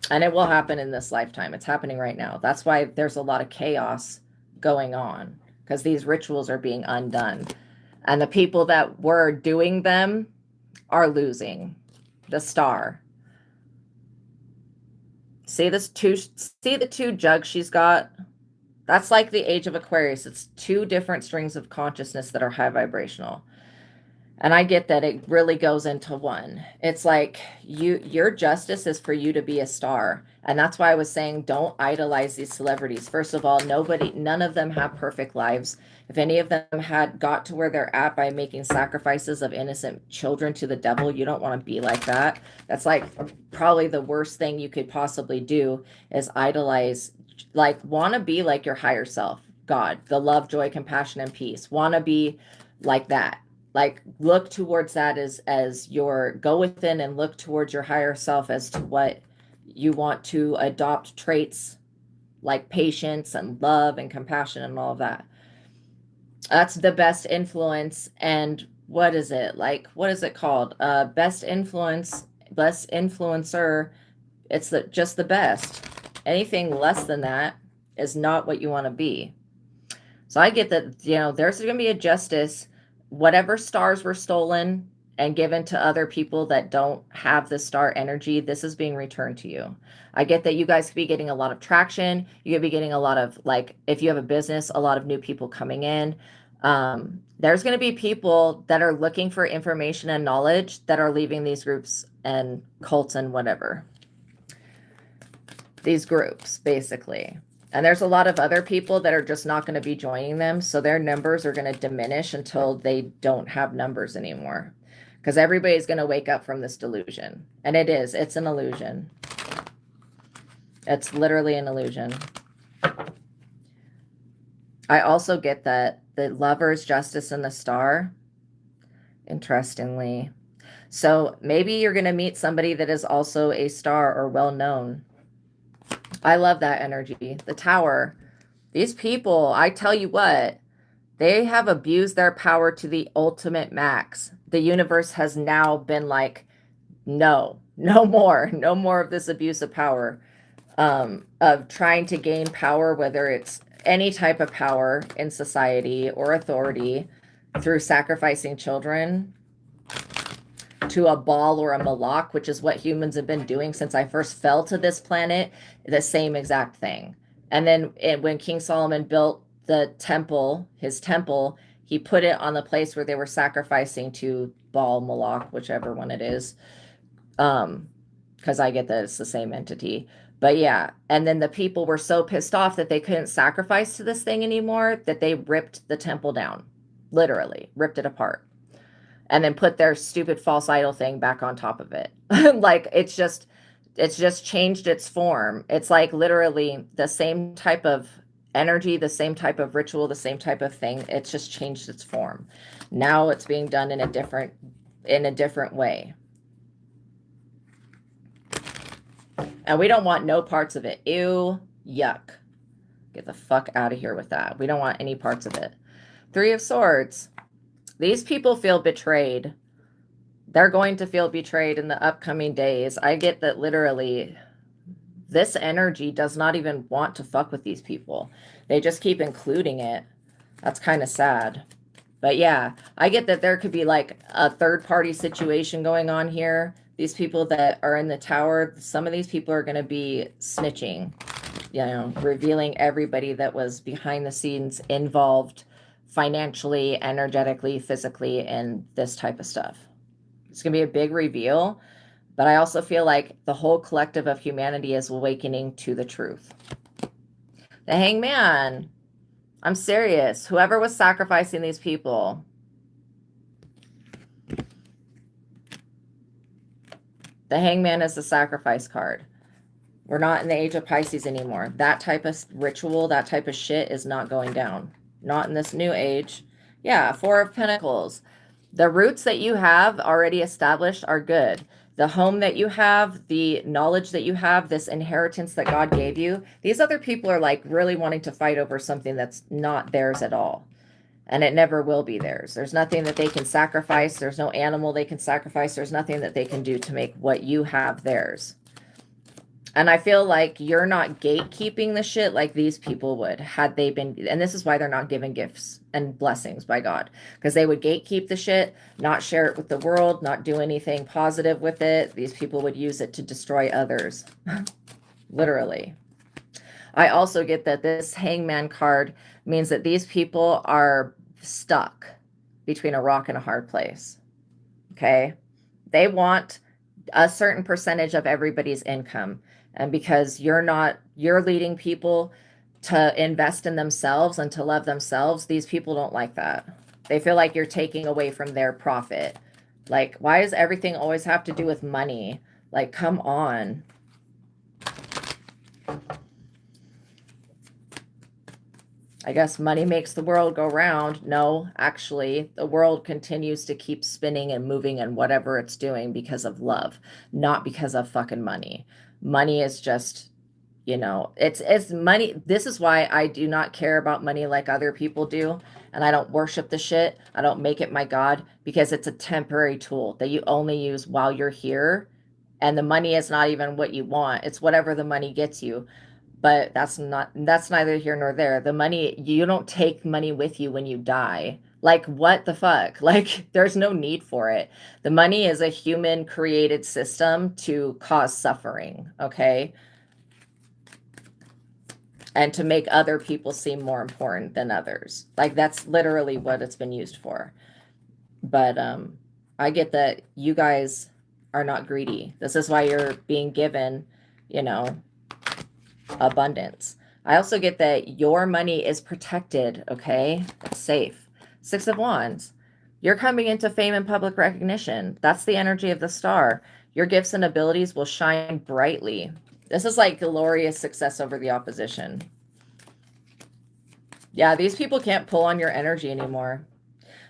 And it will happen in this lifetime. It's happening right now. That's why there's a lot of chaos going on, because these rituals are being undone. And the people that were doing them are losing. The star. See the two jugs she's got? That's like the age of Aquarius. It's two different strings of consciousness that are high vibrational. And I get that it really goes into one. It's like your justice is for you to be a star. And that's why I was saying, don't idolize these celebrities. First of all, none of them have perfect lives. If any of them had got to where they're at by making sacrifices of innocent children to the devil, you don't want to be like that. That's like probably the worst thing you could possibly do, is idolize, like, want to be like your higher self, God, the love, joy, compassion, and peace. Want to be like that. Like, look towards that as your, go within and look towards your higher self as to what you want to adopt, traits like patience and love and compassion and all of that. That's the best influence. And what is it? Like, what is it called? Best influence, best influencer. It's just the best. Anything less than that is not what you want to be. So I get that, there's going to be a justice. Whatever stars were stolen and given to other people that don't have the star energy, this is being returned to you. I get that you guys could be getting a lot of traction. You could be getting a lot of, like, if you have a business, a lot of new people coming in. There's going to be people that are looking for information and knowledge that are leaving these groups and cults and whatever. These groups, basically. And there's a lot of other people that are just not going to be joining them. So their numbers are going to diminish until they don't have numbers anymore. Because everybody's going to wake up from this delusion. And it's an illusion. It's literally an illusion. I also get that the Lovers, Justice, and the Star. Interestingly. So maybe you're going to meet somebody that is also a star or well-known. I love that energy. The Tower. These people, I tell you what, they have abused their power to the ultimate max. The universe has now been like, no more of this abuse of power, of trying to gain power, whether it's any type of power in society or authority through sacrificing children to a ball or a malak, which is what humans have been doing since I first fell to this planet, the same exact thing. And then when King Solomon built the temple, his temple, he put it on the place where they were sacrificing to Baal, Malak, whichever one it is. Because I get that it's the same entity. But yeah, and then the people were so pissed off that they couldn't sacrifice to this thing anymore that they ripped the temple down. Literally, ripped it apart. And then put their stupid false idol thing back on top of it. Like, it's just changed its form. It's like literally the same type of energy, the same type of ritual, the same type of thing. It's just changed its form. Now it's being done in a different way. And we don't want no parts of it. Ew, yuck. Get the fuck out of here with that. We don't want any parts of it. Three of Swords. These people feel betrayed. They're going to feel betrayed in the upcoming days. I get that literally this energy does not even want to fuck with these people. They just keep including it. That's kind of sad. But yeah, I get that there could be like a third-party situation going on here. These people that are in the Tower, some of these people are going to be snitching, revealing everybody that was behind the scenes involved financially, energetically, physically, and this type of stuff. It's going to be a big reveal, but I also feel like the whole collective of humanity is awakening to the truth. The Hangman. I'm serious. Whoever was sacrificing these people, The Hangman is the sacrifice card. We're not in the age of Pisces anymore. That type of ritual, that type of shit is not going down. Not in this new age. Yeah, Four of Pentacles. The roots that you have already established are good. The home that you have, the knowledge that you have, this inheritance that God gave you, these other people are like really wanting to fight over something that's not theirs at all. And it never will be theirs. There's nothing that they can sacrifice. There's no animal they can sacrifice. There's nothing that they can do to make what you have theirs. And I feel like you're not gatekeeping the shit like these people would had they been, and this is why they're not given gifts and blessings by God, because they would gatekeep the shit, not share it with the world, not do anything positive with it. These people would use it to destroy others. Literally. I also get that this Hangman card means that these people are stuck between a rock and a hard place. Okay? They want a certain percentage of everybody's income. And because you're leading people to invest in themselves and to love themselves, these people don't like that. They feel like you're taking away from their profit. Like, why does everything always have to do with money? Like, come on. I guess money makes the world go round. No, actually, the world continues to keep spinning and moving and whatever it's doing because of love, not because of fucking money. Money is just, you know, it's money. This is why I do not care about money like other people do. And I don't worship the shit. I don't make it my God, because it's a temporary tool that you only use while you're here. And the money is not even what you want. It's whatever the money gets you. But that's neither here nor there. The money, you don't take money with you when you die. Like, what the fuck? Like, there's no need for it. The money is a human created system to cause suffering, okay? And to make other people seem more important than others. Like, that's literally what it's been used for. But I get that you guys are not greedy. This is why you're being given, you know, abundance. I also get that your money is protected, okay? It's safe. Six of Wands. You're coming into fame and public recognition. That's the energy of the star. Your gifts and abilities will shine brightly. This is like glorious success over the opposition. Yeah, these people can't pull on your energy anymore.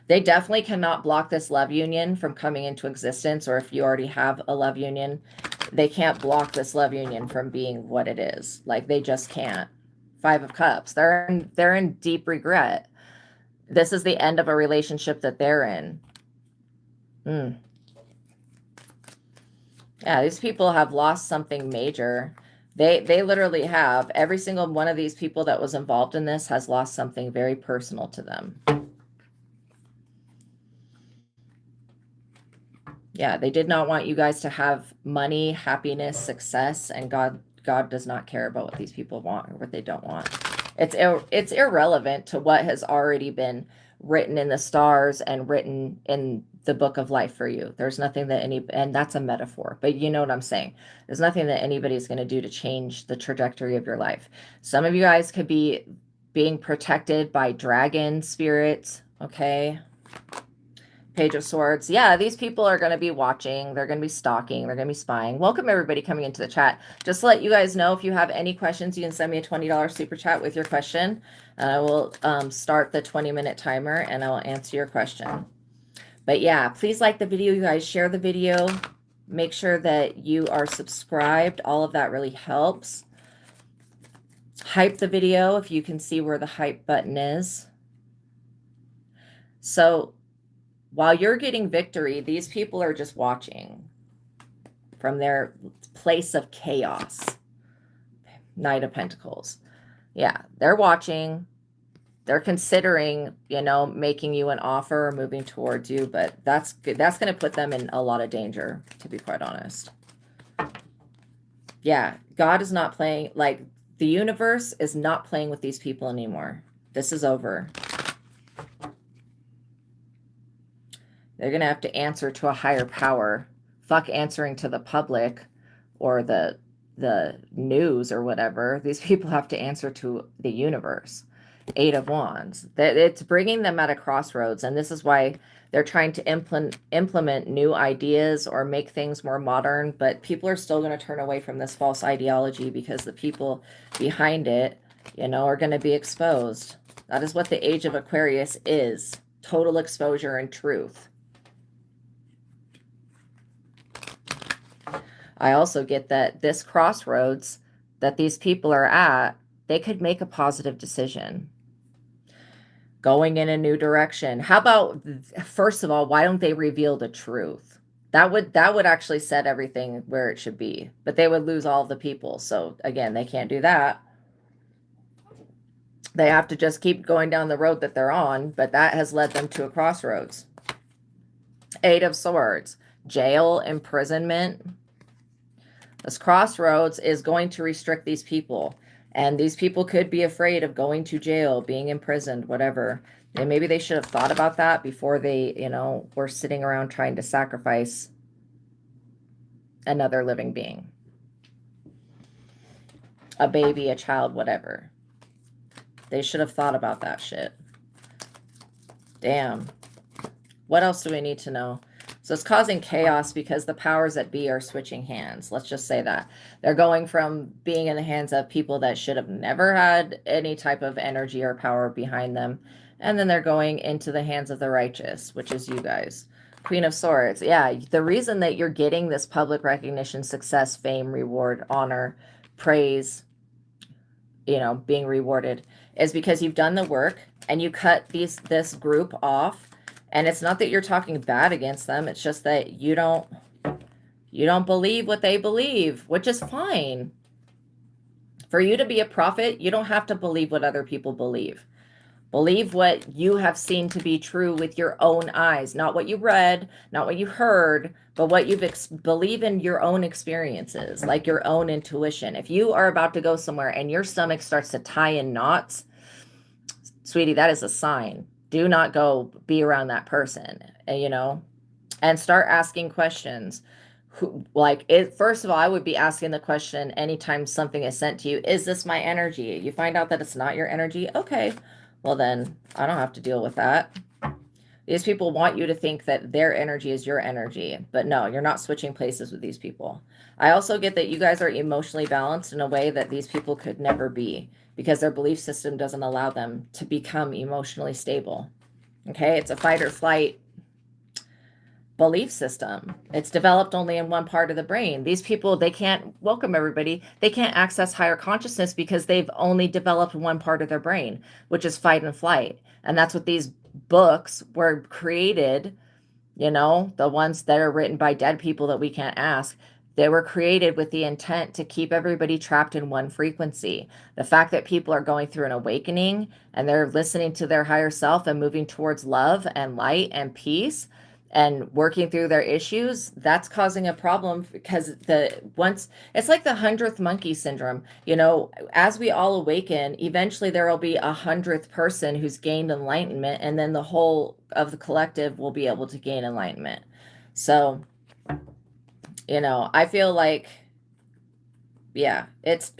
They definitely cannot block this love union from coming into existence, or if you already have a love union, they can't block this love union from being what it is. Like, they just can't. Five of Cups. They're in deep regret. This is the end of a relationship that they're in. Yeah, these people have lost something major. They literally have. Every single one of these people that was involved in this has lost something very personal to them. Yeah, they did not want you guys to have money, happiness, success, and God does not care about what these people want or what they don't want. It's irrelevant to what has already been written in the stars and written in the book of life for you. There's nothing that and that's a metaphor, but you know what I'm saying. There's nothing that anybody's going to do to change the trajectory of your life. Some of you guys could be being protected by dragon spirits, okay? Page of Swords. Yeah, these people are going to be watching. They're going to be stalking. They're going to be spying. Welcome, everybody coming into the chat. Just to let you guys know, if you have any questions, you can send me a $20 super chat with your question. And I will start the 20-minute timer, and I will answer your question. But yeah, please like the video, you guys. Share the video. Make sure that you are subscribed. All of that really helps. Hype the video if you can see where the hype button is. So while you're getting victory, these people are just watching from their place of chaos. Knight of Pentacles. Yeah, they're watching. They're considering, you know, making you an offer or moving towards you, but that's good. That's going to put them in a lot of danger, to be quite honest. Yeah, God is not playing, like, the universe is not playing with these people anymore. This is over. They're going to have to answer to a higher power. Fuck answering to the public or the news or whatever. These people have to answer to the universe. Eight of Wands. That it's bringing them at a crossroads, and this is why they're trying to implement new ideas or make things more modern, but people are still going to turn away from this false ideology because the people behind it, you know, are going to be exposed. That is what the age of Aquarius is. Total exposure and truth. I also get that this crossroads that these people are at, they could make a positive decision. Going in a new direction. How about, first of all, why don't they reveal the truth? That would actually set everything where it should be. But they would lose all of the people. So again, they can't do that. They have to just keep going down the road that they're on, but that has led them to a crossroads. Eight of Swords. Jail, imprisonment. This crossroads is going to restrict these people. And these people could be afraid of going to jail, being imprisoned, whatever. And maybe they should have thought about that before they, you know, were sitting around trying to sacrifice another living being. A baby, a child, whatever. They should have thought about that shit. Damn. What else do we need to know? So it's causing chaos because the powers that be are switching hands. Let's just say that. They're going from being in the hands of people that should have never had any type of energy or power behind them. And then they're going into the hands of the righteous, which is you guys. Queen of Swords. Yeah, the reason that you're getting this public recognition, success, fame, reward, honor, praise, you know, being rewarded is because you've done the work and you cut this group off. And it's not that you're talking bad against them. It's just that you don't believe what they believe, which is fine. For you to be a prophet, you don't have to believe what other people believe. Believe what you have seen to be true with your own eyes, not what you read, not what you heard, but what you've believe in your own experiences, like your own intuition. If you are about to go somewhere and your stomach starts to tie in knots, sweetie, that is a sign. Do not go be around that person, you know, and start asking questions. First of all, I would be asking the question anytime something is sent to you, is this my energy? You find out that it's not your energy. Okay, well then I don't have to deal with that. These people want you to think that their energy is your energy, but no, you're not switching places with these people. I also get that you guys are emotionally balanced in a way that these people could never be, because their belief system doesn't allow them to become emotionally stable. Okay, it's a fight or flight belief system. It's developed only in one part of the brain. These people, they can't, welcome everybody, they can't access higher consciousness because they've only developed one part of their brain, which is fight and flight. And that's what these books were created, you know, the ones that are written by dead people that we can't ask. They were created with the intent to keep everybody trapped in one frequency. The fact that people are going through an awakening and they're listening to their higher self and moving towards love and light and peace and working through their issues, that's causing a problem, because it's like the 100th monkey syndrome. You know, as we all awaken, eventually there will be a 100th person who's gained enlightenment, and then the whole of the collective will be able to gain enlightenment. So, you know, I feel like, yeah, it's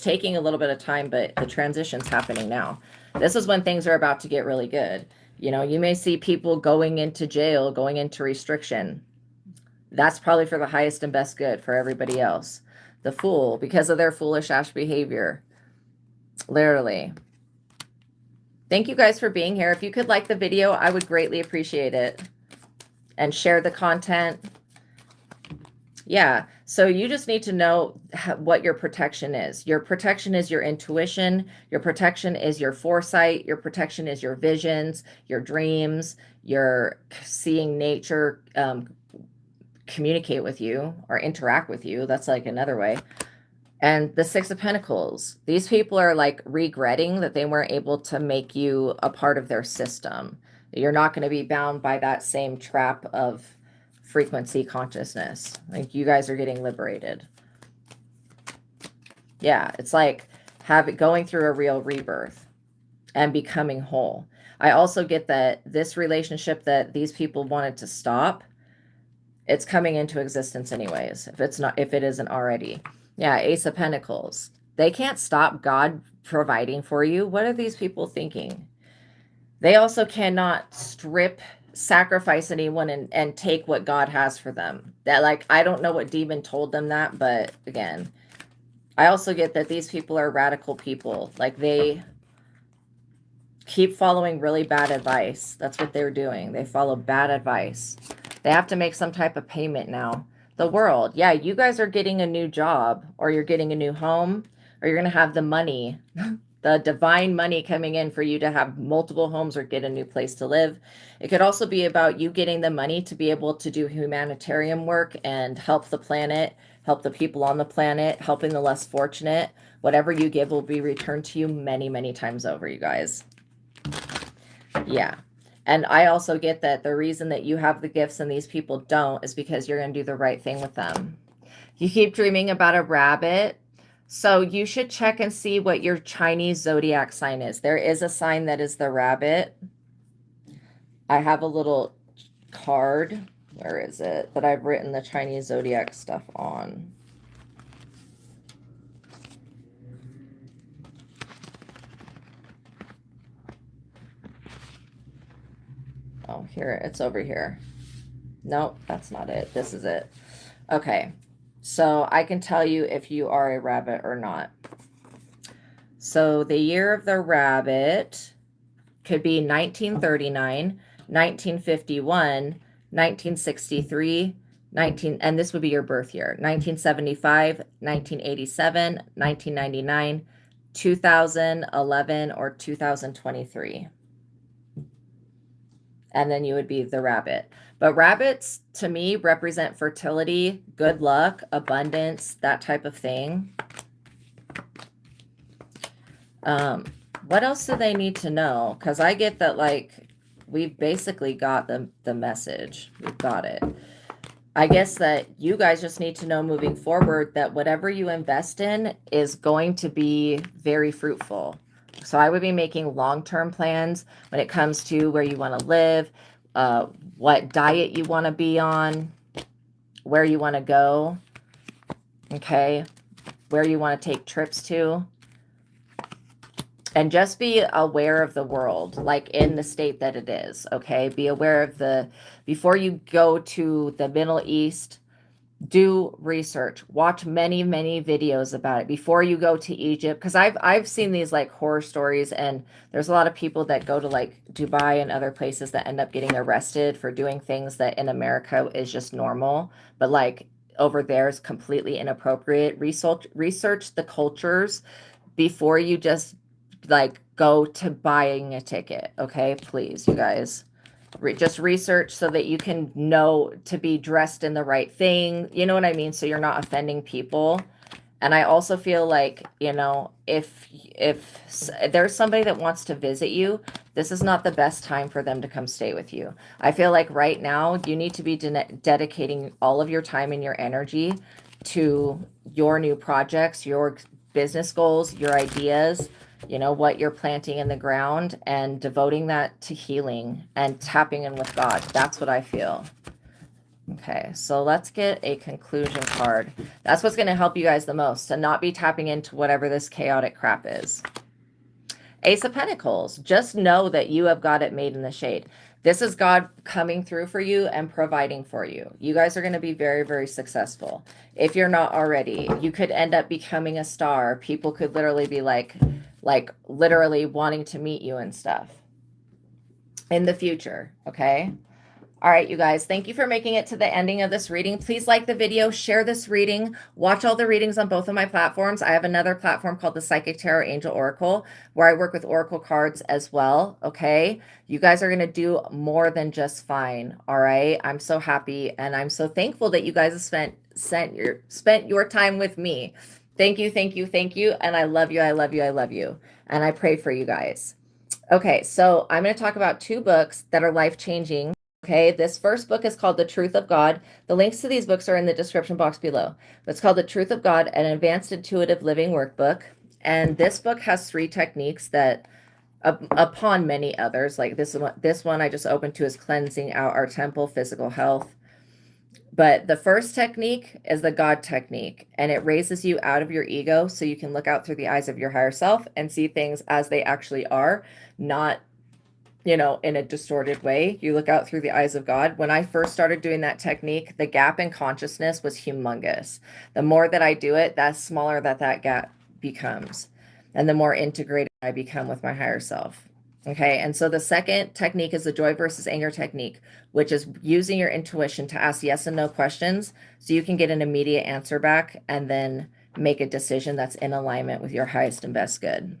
taking a little bit of time, but the transition's happening now. This is when things are about to get really good. You know, you may see people going into jail, going into restriction. That's probably for the highest and best good for everybody else. The Fool, because of their foolish ass behavior. Literally. Thank you guys for being here. If you could like the video, I would greatly appreciate it. And share the content. Yeah, so you just need to know what your protection is. Your protection is your intuition. Your protection is your foresight. Your protection is your visions, your dreams, your seeing nature communicate with you or interact with you. That's like another way. And the Six of Pentacles. These people are like regretting that they weren't able to make you a part of their system. You're not going to be bound by that same trap of frequency consciousness. Like, you guys are getting liberated. Yeah, it's like going through a real rebirth and becoming whole. I also get that this relationship that these people wanted to stop, it's coming into existence anyways, if it isn't already. Yeah, Ace of Pentacles. They can't stop God providing for you. What are these people thinking? They also cannot sacrifice anyone and take what God has for them. That, like, I don't know what demon told them that, but again, I also get that these people are radical people. Like, they keep following really bad advice. That's what they're doing. They follow bad advice. They have to make some type of payment now. The world, yeah, you guys are getting a new job, or you're getting a new home, or you're going to have the money, the divine money coming in for you to have multiple homes or get a new place to live. It could also be about you getting the money to be able to do humanitarian work and help the planet, help the people on the planet, helping the less fortunate. Whatever you give will be returned to you many, many times over, you guys. Yeah. And I also get that the reason that you have the gifts and these people don't is because you're going to do the right thing with them. You keep dreaming about a rabbit. So you should check and see what your Chinese zodiac sign is. There is a sign that is the rabbit. I have a little card. Where is it? That I've written the Chinese zodiac stuff on. Oh, here, it's over here. Nope, that's not it. This is it. Okay, so I can tell you if you are a rabbit or not. So the year of the rabbit could be 1939, 1951, 1963, and this would be your birth year, 1975, 1987, 1999, 2011, or 2023. And then you would be the rabbit. But rabbits, to me, represent fertility, good luck, abundance, that type of thing. What else do they need to know? Because I get that, like, we've basically got the message. We've got it. I guess that you guys just need to know moving forward that whatever you invest in is going to be very fruitful. So I would be making long-term plans when it comes to where you want to live, what diet you want to be on, where you want to go, okay, where you want to take trips to. And just be aware of the world, like in the state that it is, okay? Be aware of before you go to the Middle East, do research, watch many, many videos about it before you go to Egypt. Because I've seen these like horror stories, and there's a lot of people that go to like Dubai and other places that end up getting arrested for doing things that in America is just normal, but like over there is completely inappropriate. Research the cultures before you just like go to buying a ticket, okay? Please, you guys. Just research so that you can know to be dressed in the right thing. You know what I mean? So you're not offending people. And I also feel like, you know, if there's somebody that wants to visit you, this is not the best time for them to come stay with you. I feel like right now you need to be dedicating all of your time and your energy to your new projects, your business goals, your ideas, you know, what you're planting in the ground, and devoting that to healing and tapping in with God. That's what I feel. Okay, so let's get a conclusion card. That's what's going to help you guys the most, to not be tapping into whatever this chaotic crap is. Ace of Pentacles. Just know that you have got it made in the shade. This is God coming through for you and providing for you. You guys are going to be very, very successful. If you're not already, you could end up becoming a star. People could literally be like literally wanting to meet you and stuff in the future. Okay. All right, you guys, thank you for making it to the ending of this reading. Please like the video, share this reading, watch all the readings on both of my platforms. I have another platform called the Psychic Tarot Angel Oracle, where I work with Oracle cards as well. Okay. You guys are going to do more than just fine. All right. I'm so happy. And I'm so thankful that you guys have spent your time with me. Thank you. Thank you. Thank you. And I love you. I love you. I love you. And I pray for you guys. Okay. So I'm going to talk about 2 books that are life-changing. Okay, this first book is called The Truth of God. The links to these books are in the description box below. It's called The Truth of God, an advanced intuitive living workbook. And this book has 3 techniques that, upon many others, like this one I just opened to, is cleansing out our temple, physical health. But the first technique is the God technique, and it raises you out of your ego so you can look out through the eyes of your higher self and see things as they actually are, not, in a distorted way. You look out through the eyes of God. When I first started doing that technique, the gap in consciousness was humongous. The more that I do it, the smaller that gap becomes, and the more integrated I become with my higher self. Okay, and so the second technique is the joy versus anger technique, which is using your intuition to ask yes and no questions so you can get an immediate answer back and then make a decision that's in alignment with your highest and best good.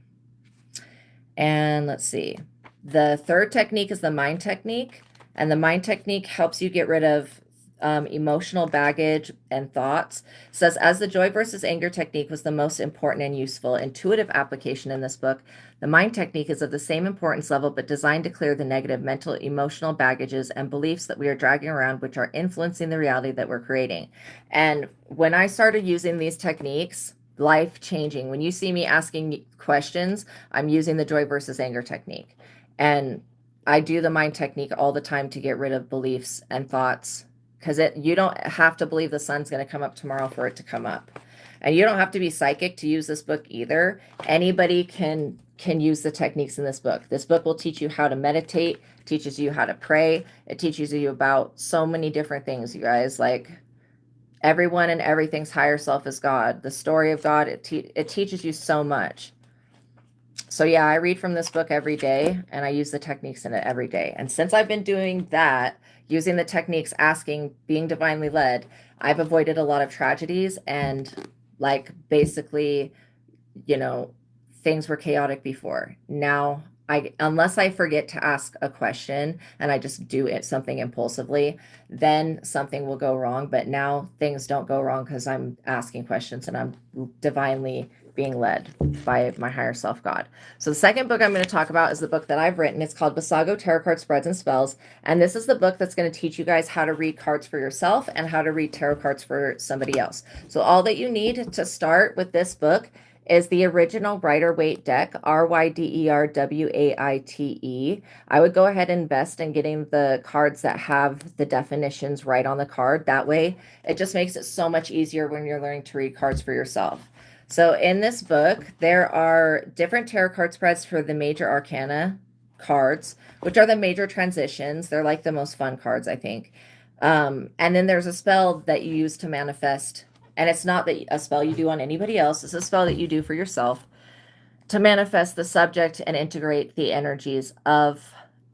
And let's see. The third technique is the mind technique, and the mind technique helps you get rid of emotional baggage and thoughts. It says, as the joy versus anger technique was the most important and useful intuitive application in this book, the mind technique is of the same importance level, but designed to clear the negative mental, emotional baggages and beliefs that we are dragging around, which are influencing the reality that we're creating. And when I started using these techniques, life changing. When you see me asking questions, I'm using the joy versus anger technique. And I do the mind technique all the time to get rid of beliefs and thoughts, because you don't have to believe the sun's going to come up tomorrow for it to come up. And you don't have to be psychic to use this book either. Anybody can use the techniques in this book. This book will teach you how to meditate, teaches you how to pray. It teaches you about so many different things, you guys. Like, everyone and everything's higher self is God. The story of God, it teaches you so much. So yeah, I read from this book every day, and I use the techniques in it every day. And since I've been doing that, using the techniques, asking, being divinely led, I've avoided a lot of tragedies, and like basically, things were chaotic before. Now, unless I forget to ask a question and I just do something impulsively, then something will go wrong. But now things don't go wrong because I'm asking questions and I'm divinely being led by my higher self, God. So the second book I'm going to talk about is the book that I've written. It's called Basago Tarot Card Spreads and Spells. And this is the book that's going to teach you guys how to read cards for yourself and how to read tarot cards for somebody else. So all that you need to start with this book is the original Rider-Waite deck, Ryderwaite. I would go ahead and invest in getting the cards that have the definitions right on the card. That way, it just makes it so much easier when you're learning to read cards for yourself. So in this book, there are different tarot card spreads for the major arcana cards, which are the major transitions. They're like the most fun cards, I think. And then there's a spell that you use to manifest. And it's not a spell you do on anybody else. It's a spell that you do for yourself to manifest the subject and integrate the energies of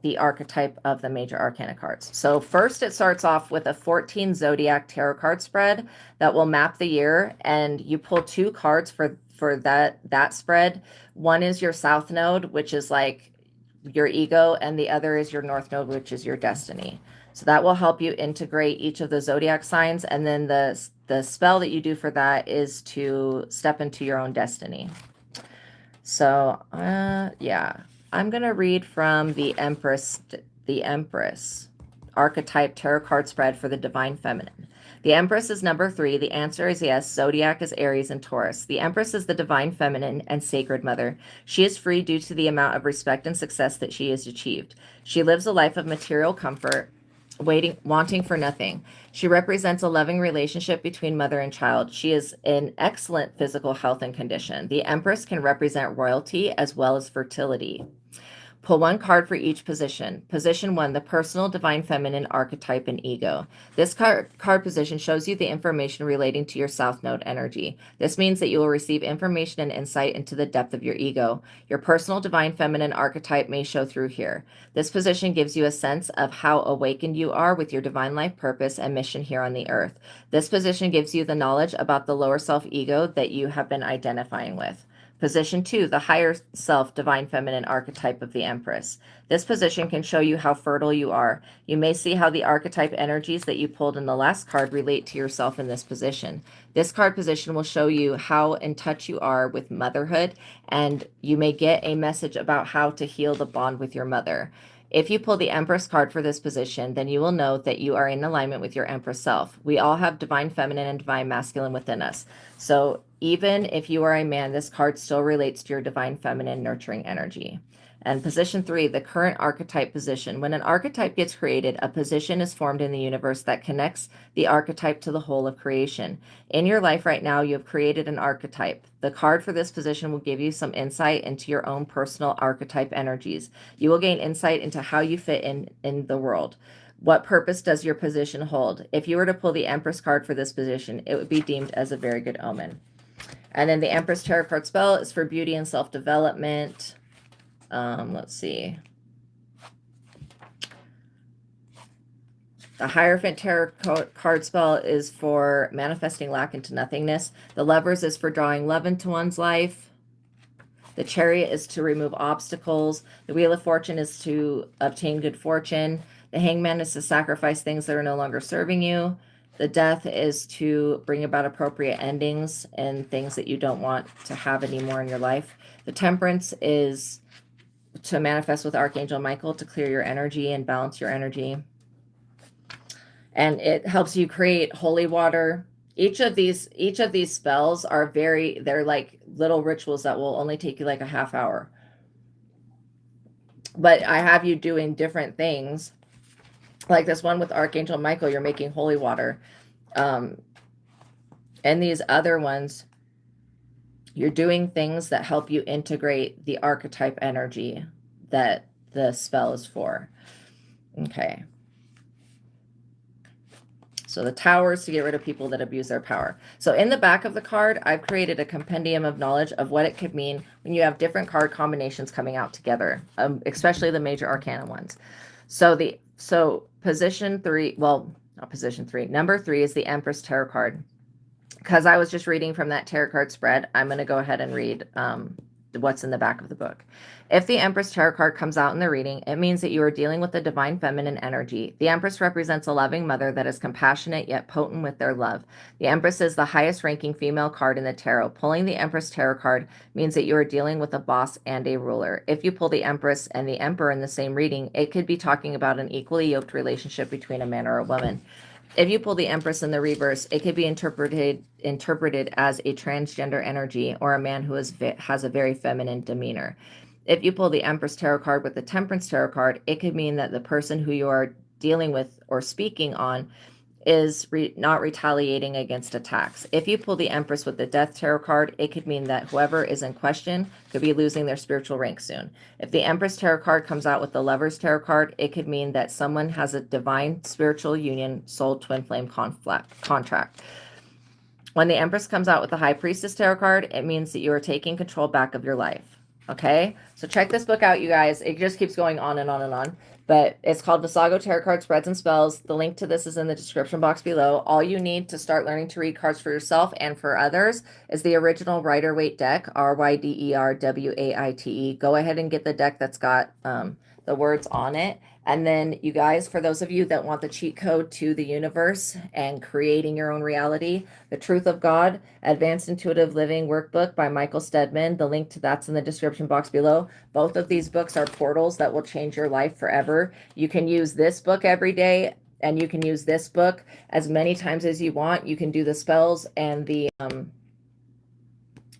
the archetype of the major arcana cards. So first it starts off with a 14 zodiac tarot card spread that will map the year, and you pull 2 cards for that spread. One is your south node, which is like your ego, and the other is your north node, which is your destiny. So that will help you integrate each of the zodiac signs, and then the spell that you do for that is to step into your own destiny. So, yeah, I'm going to read from the Empress archetype tarot card spread for the Divine Feminine. The Empress is number 3. The answer is yes. Zodiac is Aries and Taurus. The Empress is the Divine Feminine and Sacred Mother. She is free due to the amount of respect and success that she has achieved. She lives a life of material comfort, wanting for nothing. She represents a loving relationship between mother and child. She is in excellent physical health and condition. The Empress can represent royalty as well as fertility. Pull 1 card for each position. Position 1, the personal divine feminine archetype and ego. This card position shows you the information relating to your south node energy. This means that you will receive information and insight into the depth of your ego. Your personal divine feminine archetype may show through here. This position gives you a sense of how awakened you are with your divine life purpose and mission here on the earth. This position gives you the knowledge about the lower self ego that you have been identifying with. Position 2, the higher self, divine feminine archetype of the Empress. This position can show you how fertile you are. You may see how the archetype energies that you pulled in the last card relate to yourself in this position. This card position will show you how in touch you are with motherhood, and you may get a message about how to heal the bond with your mother. If you pull the Empress card for this position, then you will know that you are in alignment with your Empress self. We all have divine feminine and divine masculine within us. So even if you are a man, this card still relates to your divine feminine nurturing energy. And position 3, the current archetype position. When an archetype gets created, a position is formed in the universe that connects the archetype to the whole of creation. In your life right now, you have created an archetype. The card for this position will give you some insight into your own personal archetype energies. You will gain insight into how you fit in the world. What purpose does your position hold? If you were to pull the Empress card for this position, it would be deemed as a very good omen. And then the Empress Tarot card spell is for beauty and self-development. Let's see. The Hierophant Tarot card spell is for manifesting lack into nothingness. The Lovers is for drawing love into one's life. The Chariot is to remove obstacles. The Wheel of Fortune is to obtain good fortune. The Hangman is to sacrifice things that are no longer serving you. The Death is to bring about appropriate endings and things that you don't want to have anymore in your life. The Temperance is to manifest with Archangel Michael to clear your energy and balance your energy. And it helps you create holy water. Each of these spells are they're like little rituals that will only take you like a half hour. But I have you doing different things. Like this one with Archangel Michael, you're making holy water. And these other ones, you're doing things that help you integrate the archetype energy that the spell is for. Okay. So the Tower is to get rid of people that abuse their power. So in the back of the card, I've created a compendium of knowledge of what it could mean when you have different card combinations coming out together, especially the major arcana ones. So position 3, well, not position 3, number 3 is the Empress Tarot card. Because I was just reading from that tarot card spread, I'm going to go ahead and read what's in the back of the book. If the Empress Tarot card comes out in the reading, it means that you are dealing with the divine feminine energy. The Empress represents a loving mother that is compassionate yet potent with their love. The Empress is the highest ranking female card in the tarot. Pulling the Empress Tarot card means that you are dealing with a boss and a ruler. If you pull the Empress and the Emperor in the same reading, it could be talking about an equally yoked relationship between a man or a woman. If you pull the Empress in the reverse, it could be interpreted as a transgender energy or a man who has a very feminine demeanor. If you pull the Empress Tarot card with the Temperance Tarot card, it could mean that the person who you are dealing with or speaking on is not retaliating against attacks. If you pull the Empress with the Death Tarot card, it could mean that whoever is in question could be losing their spiritual rank soon. If the Empress Tarot card comes out with the Lovers Tarot card, it could mean that someone has a divine spiritual union, soul twin flame contract. When the Empress comes out with the High Priestess Tarot card, it means that you are taking control back of your life. Okay, so check this book out, you guys. It just keeps going on and on and on. But it's called Visago Tarot Card Spreads and Spells. The link to this is in the description box below. All you need to start learning to read cards for yourself and for others is the original Rider-Waite deck, RYDERWAITE. Go ahead and get the deck that's got the words on it. And then you guys, for those of you that want the cheat code to the universe and creating your own reality, The Truth of God, Advanced Intuitive Living Workbook by Michael Steadman. The link to that's in the description box below. Both of these books are portals that will change your life forever. You can use this book every day, and you can use this book as many times as you want. You can do the spells and the,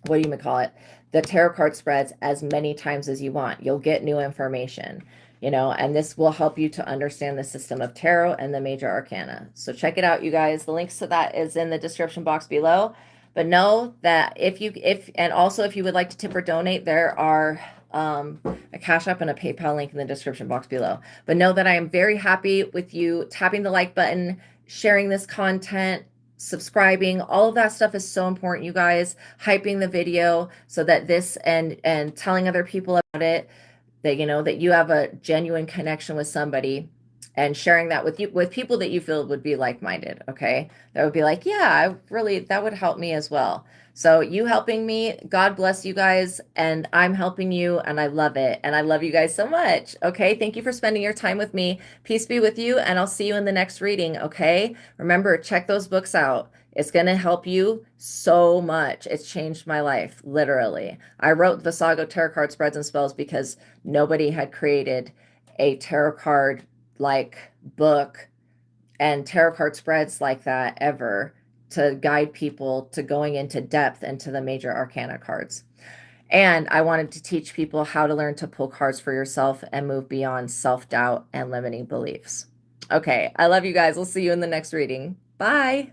the tarot card spreads as many times as you want. You'll get new information. And this will help you to understand the system of tarot and the major arcana. So check it out, you guys. The links to that is in the description box below. But know that if you would like to tip or donate, there are a Cash App and a PayPal link in the description box below. But know that I am very happy with you tapping the like button, sharing this content, subscribing. All of that stuff is so important, you guys. Hyping the video so that this and telling other people about it, that that you have a genuine connection with somebody, and sharing that with people that you feel would be like-minded. Okay, that would be like, yeah, that would help me as well. So you helping me, God bless you guys, and I'm helping you, and I love it, and I love you guys so much. Okay, thank you for spending your time with me. Peace be with you, and I'll see you in the next reading. Okay, remember, check those books out. It's going to help you so much. It's changed my life, literally. I wrote Visago Tarot Card Spreads and Spells because nobody had created a tarot card like book and tarot card spreads like that ever to guide people to going into depth into the major arcana cards. And I wanted to teach people how to learn to pull cards for yourself and move beyond self-doubt and limiting beliefs. Okay, I love you guys. We'll see you in the next reading. Bye.